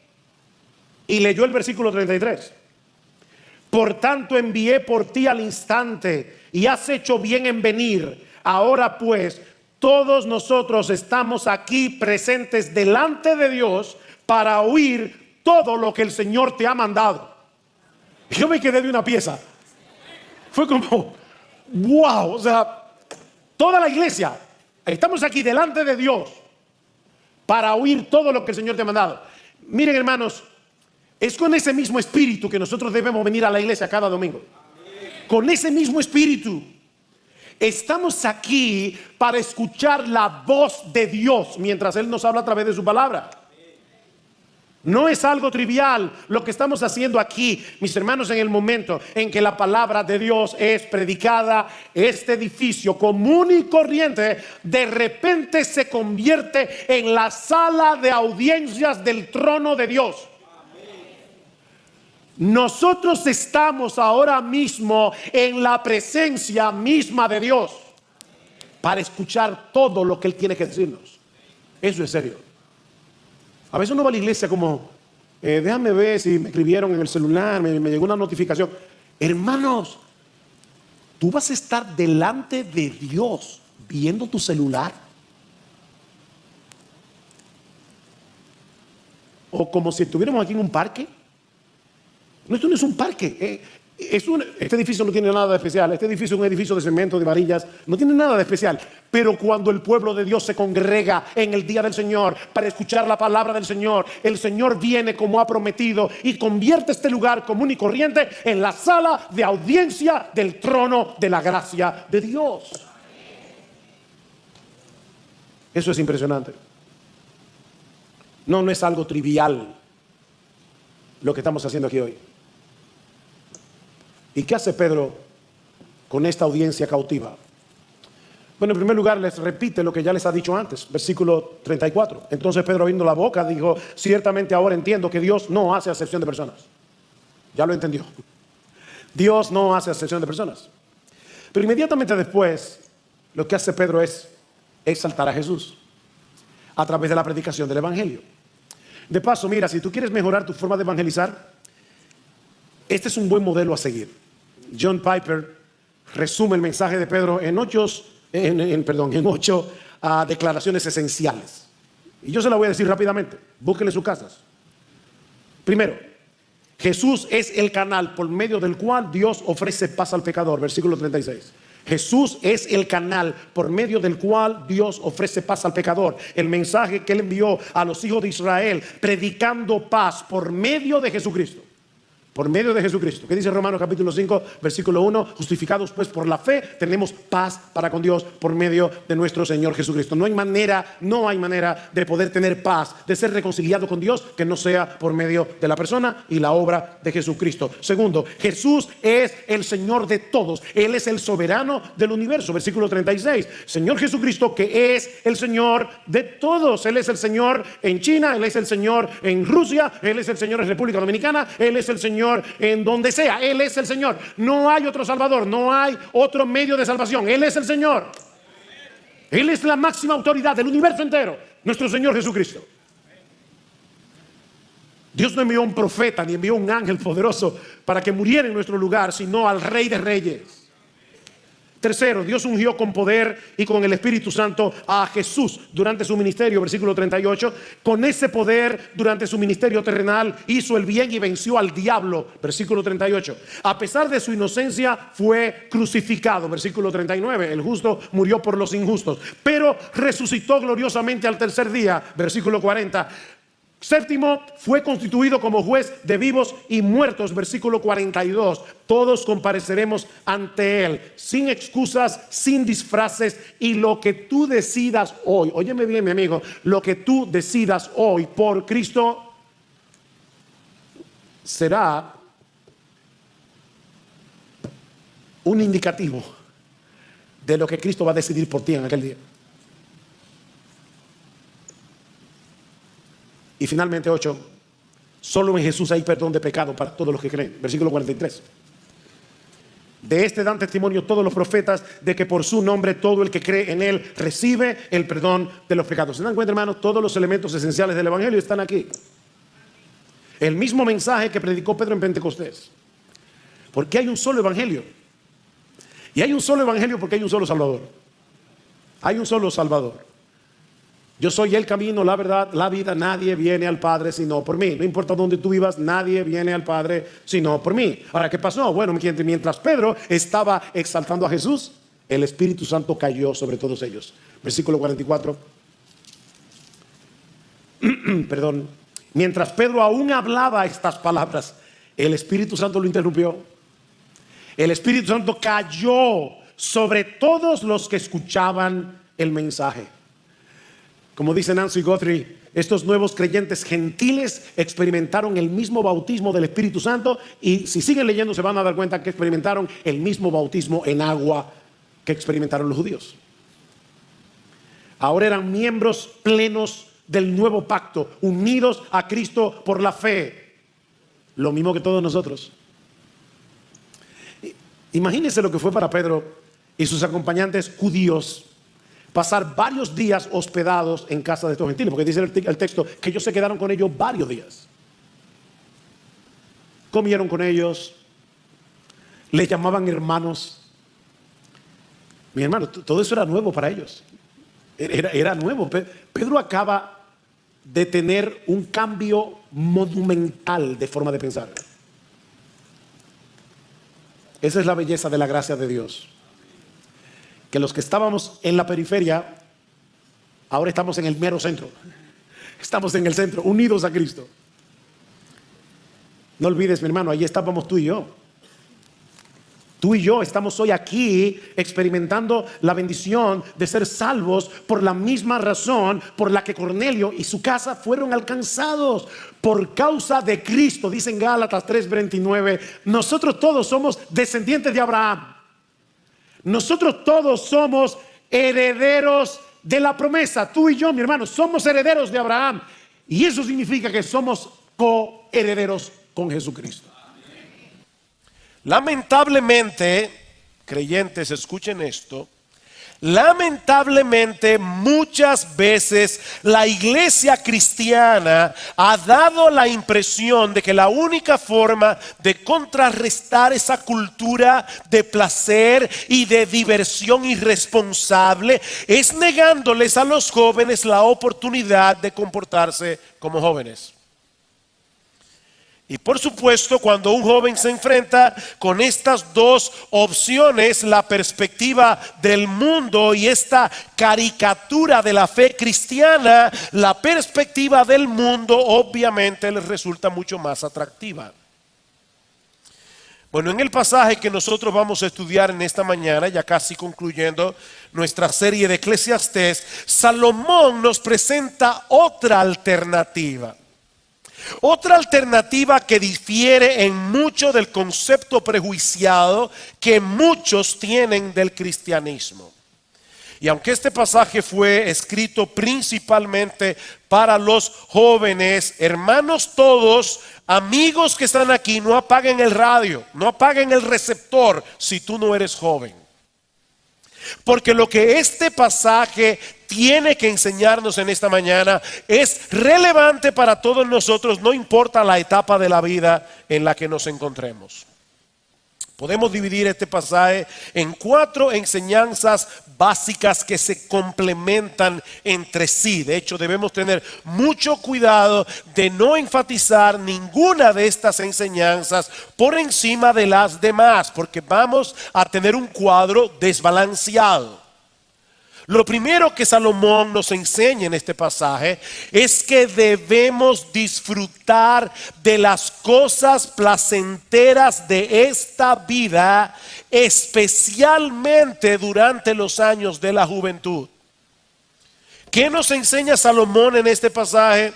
y leyó el versículo 33. Por tanto envié por ti al instante y has hecho bien en venir. Ahora pues, todos nosotros estamos aquí presentes delante de Dios para oír todo lo que el Señor te ha mandado. Yo me quedé de una pieza. Fue como, wow, o sea, toda la iglesia, estamos aquí delante de Dios para oír todo lo que el Señor te ha mandado. Miren, hermanos, es con ese mismo espíritu que nosotros debemos venir a la iglesia cada domingo. Con ese mismo espíritu. Estamos aquí para escuchar la voz de Dios mientras Él nos habla a través de su palabra. No es algo trivial lo que estamos haciendo aquí, mis hermanos. En el momento en que la palabra de Dios es predicada, este edificio común y corriente de repente se convierte en la sala de audiencias del trono de Dios. Nosotros estamos ahora mismo en la presencia misma de Dios para escuchar todo lo que Él tiene que decirnos. Eso es serio. A veces uno va a la iglesia como, déjame ver si me escribieron en el celular, me llegó una notificación. Hermanos, tú vas a estar delante de Dios viendo tu celular. O como si estuviéramos aquí en un parque. No, esto no es un parque. Este edificio no tiene nada de especial. Este edificio es un edificio de cemento, de varillas. No tiene nada de especial. Pero cuando el pueblo de Dios se congrega en el día del Señor para escuchar la palabra del Señor, el Señor viene como ha prometido y convierte este lugar común y corriente en la sala de audiencia del trono de la gracia de Dios. Eso es impresionante. No es algo trivial lo que estamos haciendo aquí hoy. ¿Y qué hace Pedro con esta audiencia cautiva? Bueno, en primer lugar les repite lo que ya les ha dicho antes, versículo 34. Entonces Pedro, abriendo la boca, dijo: ciertamente ahora entiendo que Dios no hace acepción de personas. Ya lo entendió. Dios no hace acepción de personas. Pero inmediatamente después, lo que hace Pedro es exaltar a Jesús a través de la predicación del Evangelio. De paso, mira, si tú quieres mejorar tu forma de evangelizar, este es un buen modelo a seguir. John Piper resume el mensaje de Pedro en ocho declaraciones esenciales. Y yo se la voy a decir rápidamente. Búsquenle en sus casas. Primero, Jesús es el canal por medio del cual Dios ofrece paz al pecador. Versículo 36. Jesús es el canal por medio del cual Dios ofrece paz al pecador. El mensaje que Él envió a los hijos de Israel, predicando paz por medio de Jesucristo. Por medio de Jesucristo. ¿Qué dice Romanos capítulo 5, versículo 1? Justificados pues por la fe, tenemos paz para con Dios por medio de nuestro Señor Jesucristo. No hay manera de poder tener paz, de ser reconciliado con Dios, que no sea por medio de la persona y la obra de Jesucristo. Segundo, Jesús es el Señor de todos. Él es el soberano del universo. Versículo 36. Señor Jesucristo, que es el Señor de todos. Él es el Señor en China, Él es el Señor en Rusia, Él es el Señor en República Dominicana, Él es el Señor en donde sea. Él es el Señor. No hay otro Salvador, no hay otro medio de salvación. Él es el Señor. Él es la máxima autoridad del universo entero, nuestro Señor Jesucristo. Dios no envió un profeta ni envió un ángel poderoso para que muriera en nuestro lugar, sino al Rey de Reyes. Tercero, Dios ungió con poder y con el Espíritu Santo a Jesús durante su ministerio, versículo 38. Con ese poder, durante su ministerio terrenal, hizo el bien y venció al diablo, versículo 38. A pesar de su inocencia, fue crucificado, versículo 39. El justo murió por los injustos, pero resucitó gloriosamente al tercer día, versículo 40. Séptimo, fue constituido como juez de vivos y muertos, versículo 42. Todos compareceremos ante Él, sin excusas, sin disfraces, y lo que tú decidas hoy, óyeme bien mi amigo, lo que tú decidas hoy por Cristo será un indicativo de lo que Cristo va a decidir por ti en aquel día. Y finalmente 8, solo en Jesús hay perdón de pecado para todos los que creen. Versículo 43. De este dan testimonio todos los profetas, de que por su nombre todo el que cree en Él recibe el perdón de los pecados. ¿Se dan cuenta, hermanos? Todos los elementos esenciales del Evangelio están aquí. El mismo mensaje que predicó Pedro en Pentecostés. Porque hay un solo Evangelio. Y hay un solo Evangelio porque hay un solo Salvador. Hay un solo Salvador. Yo soy el camino, la verdad, la vida. Nadie viene al Padre sino por mí. No importa dónde tú vivas, nadie viene al Padre sino por mí. Ahora, ¿qué pasó? Bueno, mientras Pedro estaba exaltando a Jesús, el Espíritu Santo cayó sobre todos ellos. Versículo 44. Perdón. Mientras Pedro aún hablaba estas palabras, el Espíritu Santo lo interrumpió. El Espíritu Santo cayó sobre todos los que escuchaban el mensaje. Como dice Nancy Guthrie, estos nuevos creyentes gentiles experimentaron el mismo bautismo del Espíritu Santo, y si siguen leyendo se van a dar cuenta que experimentaron el mismo bautismo en agua que experimentaron los judíos. Ahora eran miembros plenos del nuevo pacto, unidos a Cristo por la fe, lo mismo que todos nosotros. Imagínense lo que fue para Pedro y sus acompañantes judíos pasar varios días hospedados en casa de estos gentiles, porque dice el texto que ellos se quedaron con ellos varios días. Comieron con ellos, les llamaban hermanos. Mi hermano, todo eso era nuevo para ellos. Era nuevo. Pedro acaba de tener un cambio monumental de forma de pensar. Esa es la belleza de la gracia de Dios. Que los que estábamos en la periferia, ahora estamos en el mero centro. Estamos en el centro, unidos a Cristo. No olvides, mi hermano, ahí estábamos tú y yo. Tú y yo estamos hoy aquí experimentando la bendición de ser salvos por la misma razón por la que Cornelio y su casa fueron alcanzados. Por causa de Cristo, dice en Gálatas 3:29, nosotros todos somos descendientes de Abraham. Nosotros todos somos herederos de la promesa. Tú y yo, mi hermano, somos herederos de Abraham. Y eso significa que somos coherederos con Jesucristo. Lamentablemente, creyentes, escuchen esto. Lamentablemente, muchas veces la iglesia cristiana ha dado la impresión de que la única forma de contrarrestar esa cultura de placer y de diversión irresponsable es negándoles a los jóvenes la oportunidad de comportarse como jóvenes. Y por supuesto, cuando un joven se enfrenta con estas dos opciones, la perspectiva del mundo y esta caricatura de la fe cristiana, la perspectiva del mundo obviamente les resulta mucho más atractiva. Bueno, en el pasaje que nosotros vamos a estudiar en esta mañana, ya casi concluyendo nuestra serie de Eclesiastés, Salomón nos presenta otra alternativa. Otra alternativa que difiere en mucho del concepto prejuiciado que muchos tienen del cristianismo. Y aunque este pasaje fue escrito principalmente para los jóvenes, hermanos todos, amigos que están aquí, no apaguen el radio, no apaguen el receptor si tú no eres joven. Porque lo que este pasaje tiene que enseñarnos en esta mañana es relevante para todos nosotros, no importa la etapa de la vida en la que nos encontremos. Podemos dividir este pasaje en 4 enseñanzas básicas que se complementan entre sí. De hecho, debemos tener mucho cuidado de no enfatizar ninguna de estas enseñanzas por encima de las demás, porque vamos a tener un cuadro desbalanceado. Lo primero que Salomón nos enseña en este pasaje es que debemos disfrutar de las cosas placenteras de esta vida, especialmente durante los años de la juventud. ¿Qué nos enseña Salomón en este pasaje?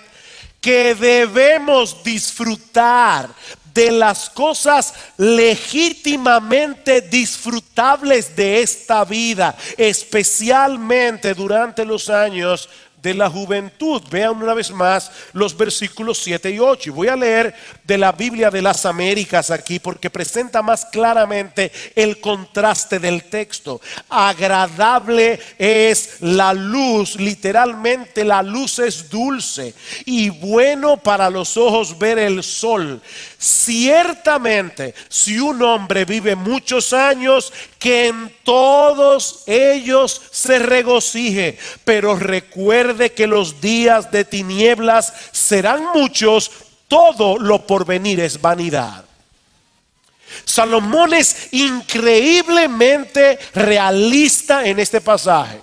Que debemos disfrutar de las cosas legítimamente disfrutables de esta vida, especialmente durante los años de la juventud. Vean una vez más los versículos 7 y 8. Y voy a leer de la Biblia de las Américas aquí porque presenta más claramente el contraste del texto. Agradable es la luz, literalmente la luz es dulce, y bueno para los ojos ver el sol. Ciertamente, si un hombre vive muchos años, que en todos ellos se regocije, pero recuerde que los días de tinieblas serán muchos, todo lo porvenir es vanidad. Salomón es increíblemente realista en este pasaje.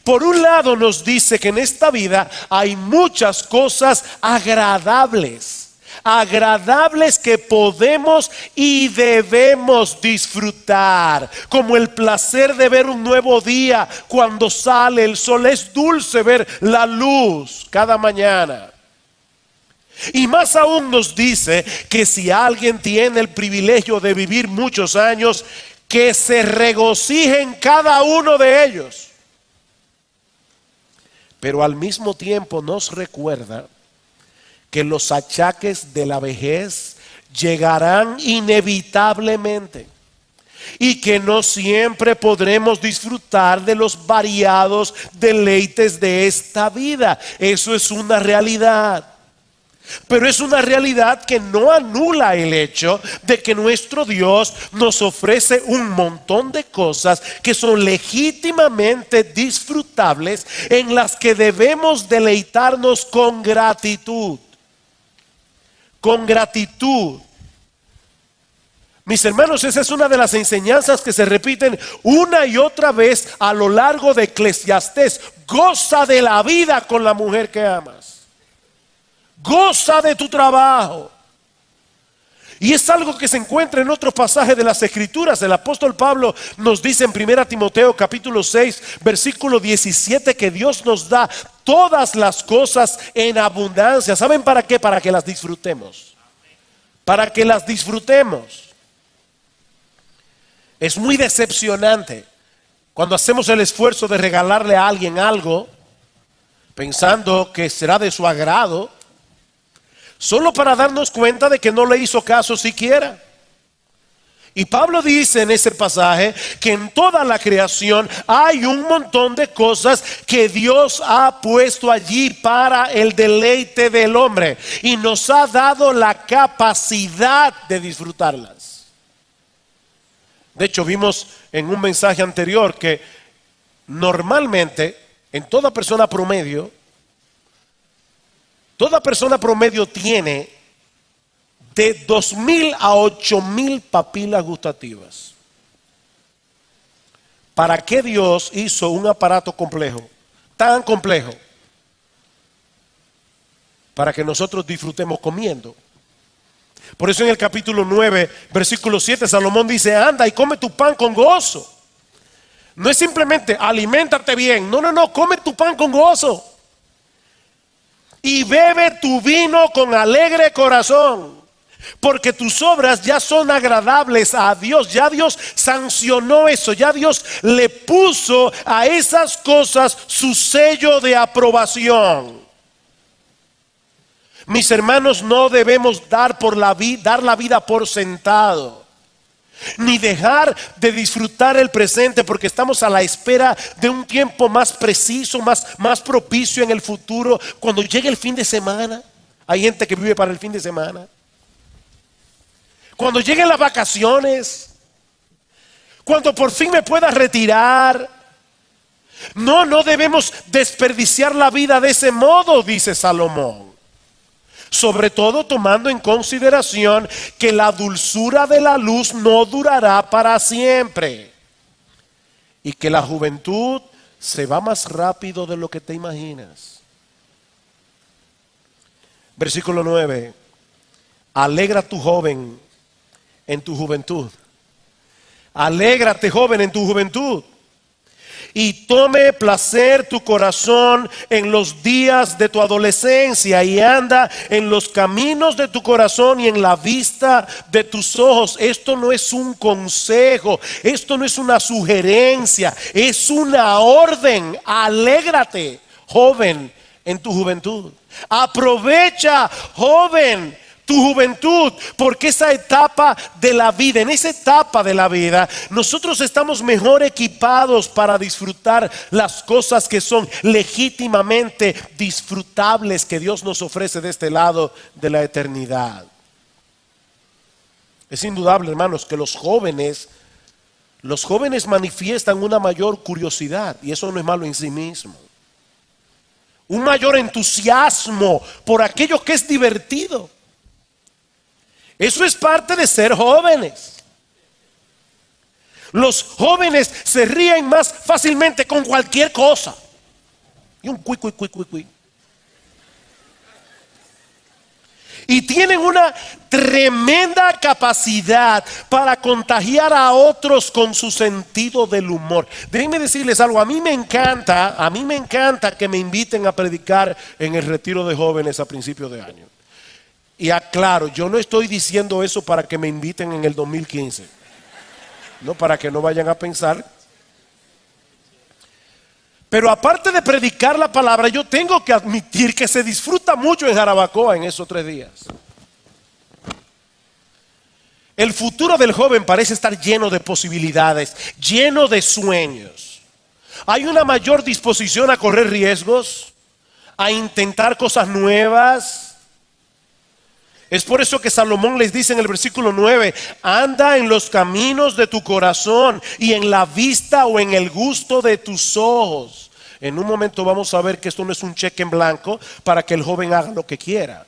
Por un lado nos dice que en esta vida hay muchas cosas agradables que podemos y debemos disfrutar, como el placer de ver un nuevo día cuando sale el sol. Es dulce ver la luz cada mañana. Y más aún nos dice que si alguien tiene el privilegio de vivir muchos años, que se regocije en cada uno de ellos. Pero al mismo tiempo nos recuerda que los achaques de la vejez llegarán inevitablemente y que no siempre podremos disfrutar de los variados deleites de esta vida. Eso es una realidad. Pero es una realidad que no anula el hecho de que nuestro Dios nos ofrece un montón de cosas que son legítimamente disfrutables, en las que debemos deleitarnos con gratitud. Con gratitud. Mis hermanos, esa es una de las enseñanzas que se repiten una y otra vez a lo largo de Eclesiastés. Goza de la vida con la mujer que amas. Goza de tu trabajo. Y es algo que se encuentra en otros pasajes de las Escrituras. El apóstol Pablo nos dice en 1 Timoteo capítulo 6, versículo 17, que Dios nos da todas las cosas en abundancia. ¿Saben para qué? Para que las disfrutemos. Para que las disfrutemos. Es muy decepcionante cuando hacemos el esfuerzo de regalarle a alguien algo, pensando que será de su agrado, solo para darnos cuenta de que no le hizo caso siquiera. Y Pablo dice en ese pasaje que en toda la creación hay un montón de cosas que Dios ha puesto allí para el deleite del hombre y nos ha dado la capacidad de disfrutarlas. De hecho, vimos en un mensaje anterior que normalmente en toda persona promedio tiene de 2.000 a 8.000 papilas gustativas. ¿Para qué Dios hizo un aparato complejo, tan complejo? Para que nosotros disfrutemos comiendo. Por eso en el capítulo 9, versículo 7, Salomón dice: anda y come tu pan con gozo. No es simplemente aliméntate bien. No, come tu pan con gozo. Y bebe tu vino con alegre corazón. Porque tus obras ya son agradables a Dios. Ya Dios sancionó eso. Ya Dios le puso a esas cosas su sello de aprobación. Mis hermanos, no debemos dar la vida por sentado, ni dejar de disfrutar el presente, porque estamos a la espera de un tiempo más preciso, más propicio en el futuro, cuando llegue el fin de semana. Hay gente que vive para el fin de semana. Cuando lleguen las vacaciones, cuando por fin me pueda retirar. No debemos desperdiciar la vida de ese modo, dice Salomón. Sobre todo tomando en consideración que la dulzura de la luz no durará para siempre. Y que la juventud se va más rápido de lo que te imaginas. Versículo 9. Alegra tu joven en tu juventud. Alégrate, joven, en tu juventud. Y tome placer tu corazón en los días de tu adolescencia, y anda en los caminos de tu corazón y en la vista de tus ojos. Esto no es un consejo, esto no es una sugerencia, es una orden. Alégrate, joven, en tu juventud. Aprovecha, joven, tu juventud, porque esa etapa de la vida, en esa etapa de la vida, nosotros estamos mejor equipados para disfrutar las cosas que son legítimamente disfrutables que Dios nos ofrece de este lado de la eternidad. Es indudable, hermanos, que los jóvenes manifiestan una mayor curiosidad, y eso no es malo en sí mismo. Un mayor entusiasmo por aquello que es divertido. Eso es parte de ser jóvenes. Los jóvenes se ríen más fácilmente con cualquier cosa. Y un cuy. Y tienen una tremenda capacidad para contagiar a otros con su sentido del humor. Déjenme decirles algo, a mí me encanta que me inviten a predicar en el retiro de jóvenes a principios de año. Y aclaro, yo no estoy diciendo eso para que me inviten en el 2015. No, para que no vayan a pensar. Pero aparte de predicar la palabra, yo tengo que admitir que se disfruta mucho en Jarabacoa en esos 3 días. El futuro del joven parece estar lleno de posibilidades, lleno de sueños. Hay una mayor disposición a correr riesgos, a intentar cosas nuevas. Es por eso que Salomón les dice en el versículo 9: anda en los caminos de tu corazón y en la vista o en el gusto de tus ojos. En un momento vamos a ver que esto no es un cheque en blanco para que el joven haga lo que quiera.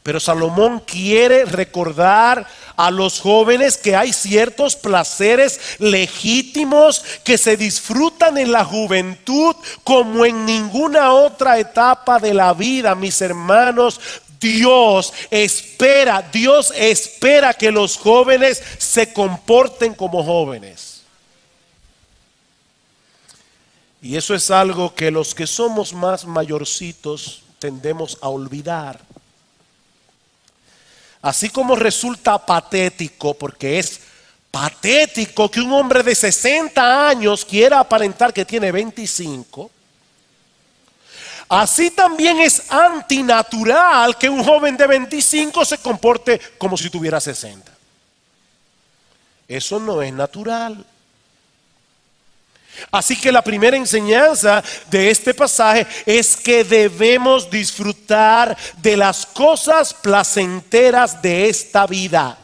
Pero Salomón quiere recordar a los jóvenes que hay ciertos placeres legítimos que se disfrutan en la juventud como en ninguna otra etapa de la vida, mis hermanos. Dios espera que los jóvenes se comporten como jóvenes. Y eso es algo que los que somos más mayorcitos tendemos a olvidar. Así como resulta patético, porque es patético que un hombre de 60 años quiera aparentar que tiene 25, así también es antinatural que un joven de 25 se comporte como si tuviera 60. Eso no es natural. Así que la primera enseñanza de este pasaje es que debemos disfrutar de las cosas placenteras de esta vida,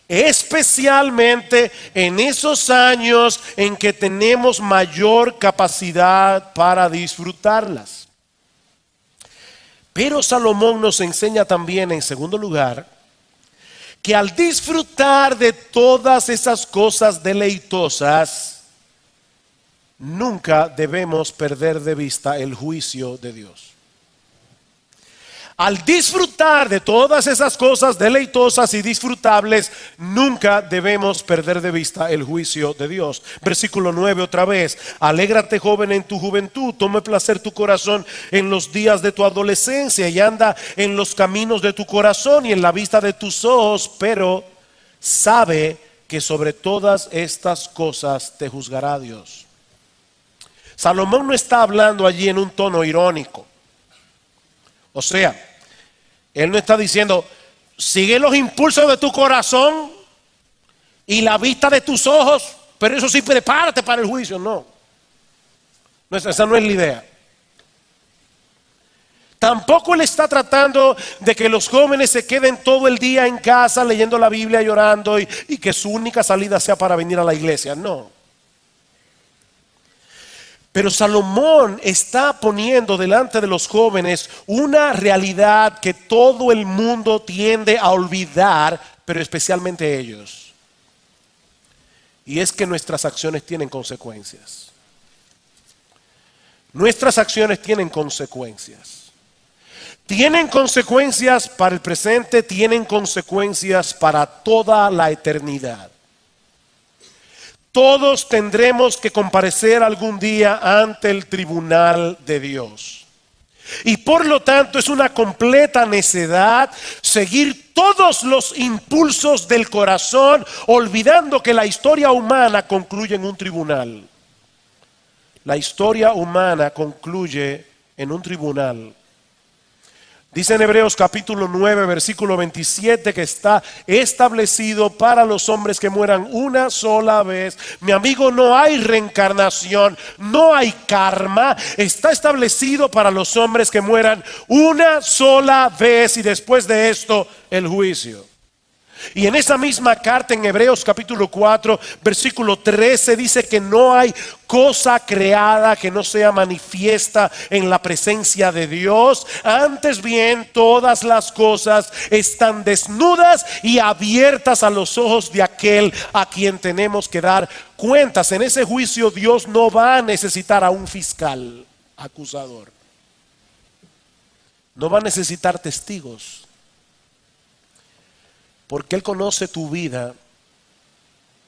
especialmente en esos años en que tenemos mayor capacidad para disfrutarlas. Pero Salomón nos enseña también, en segundo lugar, que al disfrutar de todas esas cosas deleitosas, nunca debemos perder de vista el juicio de Dios. Al disfrutar de todas esas cosas deleitosas y disfrutables, nunca debemos perder de vista el juicio de Dios. Versículo 9 otra vez: alégrate, joven, en tu juventud, tome placer tu corazón en los días de tu adolescencia y anda en los caminos de tu corazón y en la vista de tus ojos, pero sabe que sobre todas estas cosas te juzgará Dios. Salomón no está hablando allí en un tono irónico. O sea, él no está diciendo, sigue los impulsos de tu corazón y la vista de tus ojos, pero eso sí, prepárate para el juicio. No, esa no es la idea. Tampoco él está tratando de que los jóvenes se queden todo el día en casa leyendo la Biblia, llorando y que su única salida sea para venir a la iglesia. No. Pero Salomón está poniendo delante de los jóvenes una realidad que todo el mundo tiende a olvidar, pero especialmente ellos. Y es que nuestras acciones tienen consecuencias. Nuestras acciones tienen consecuencias. Tienen consecuencias para el presente, tienen consecuencias para toda la eternidad. Todos tendremos que comparecer algún día ante el tribunal de Dios. Y por lo tanto es una completa necedad seguir todos los impulsos del corazón, olvidando que la historia humana concluye en un tribunal. La historia humana concluye en un tribunal. Dice en Hebreos capítulo 9, versículo 27, que está establecido para los hombres que mueran una sola vez. Mi amigo, no hay reencarnación, no hay karma. Está establecido para los hombres que mueran una sola vez y después de esto el juicio. Y en esa misma carta en Hebreos capítulo 4 versículo 13 dice que no hay cosa creada que no sea manifiesta en la presencia de Dios. Antes bien, todas las cosas están desnudas y abiertas a los ojos de aquel a quien tenemos que dar cuentas. En ese juicio Dios no va a necesitar a un fiscal acusador. No va a necesitar testigos. Porque Él conoce tu vida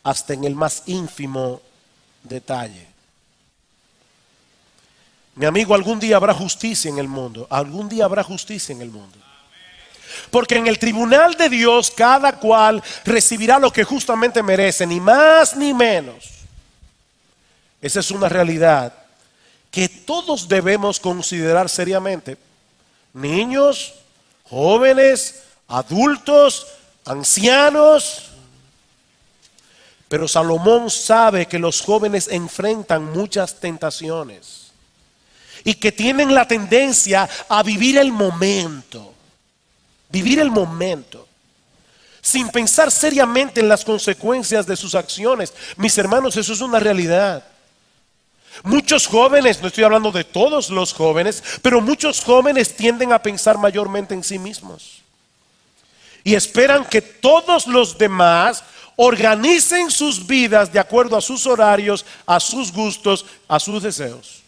hasta en el más ínfimo detalle. Mi amigo, algún día habrá justicia en el mundo. Algún día habrá justicia en el mundo. Porque en el tribunal de Dios cada cual recibirá lo que justamente merece, ni más ni menos. Esa es una realidad que todos debemos considerar seriamente. Niños, jóvenes, adultos, ancianos. Pero Salomón sabe que los jóvenes enfrentan muchas tentaciones y que tienen la tendencia a vivir el momento, sin pensar seriamente en las consecuencias de sus acciones. Mis hermanos, eso es una realidad. Muchos jóvenes, no estoy hablando de todos los jóvenes, pero muchos jóvenes tienden a pensar mayormente en sí mismos. Y esperan que todos los demás organicen sus vidas de acuerdo a sus horarios, a sus gustos, a sus deseos.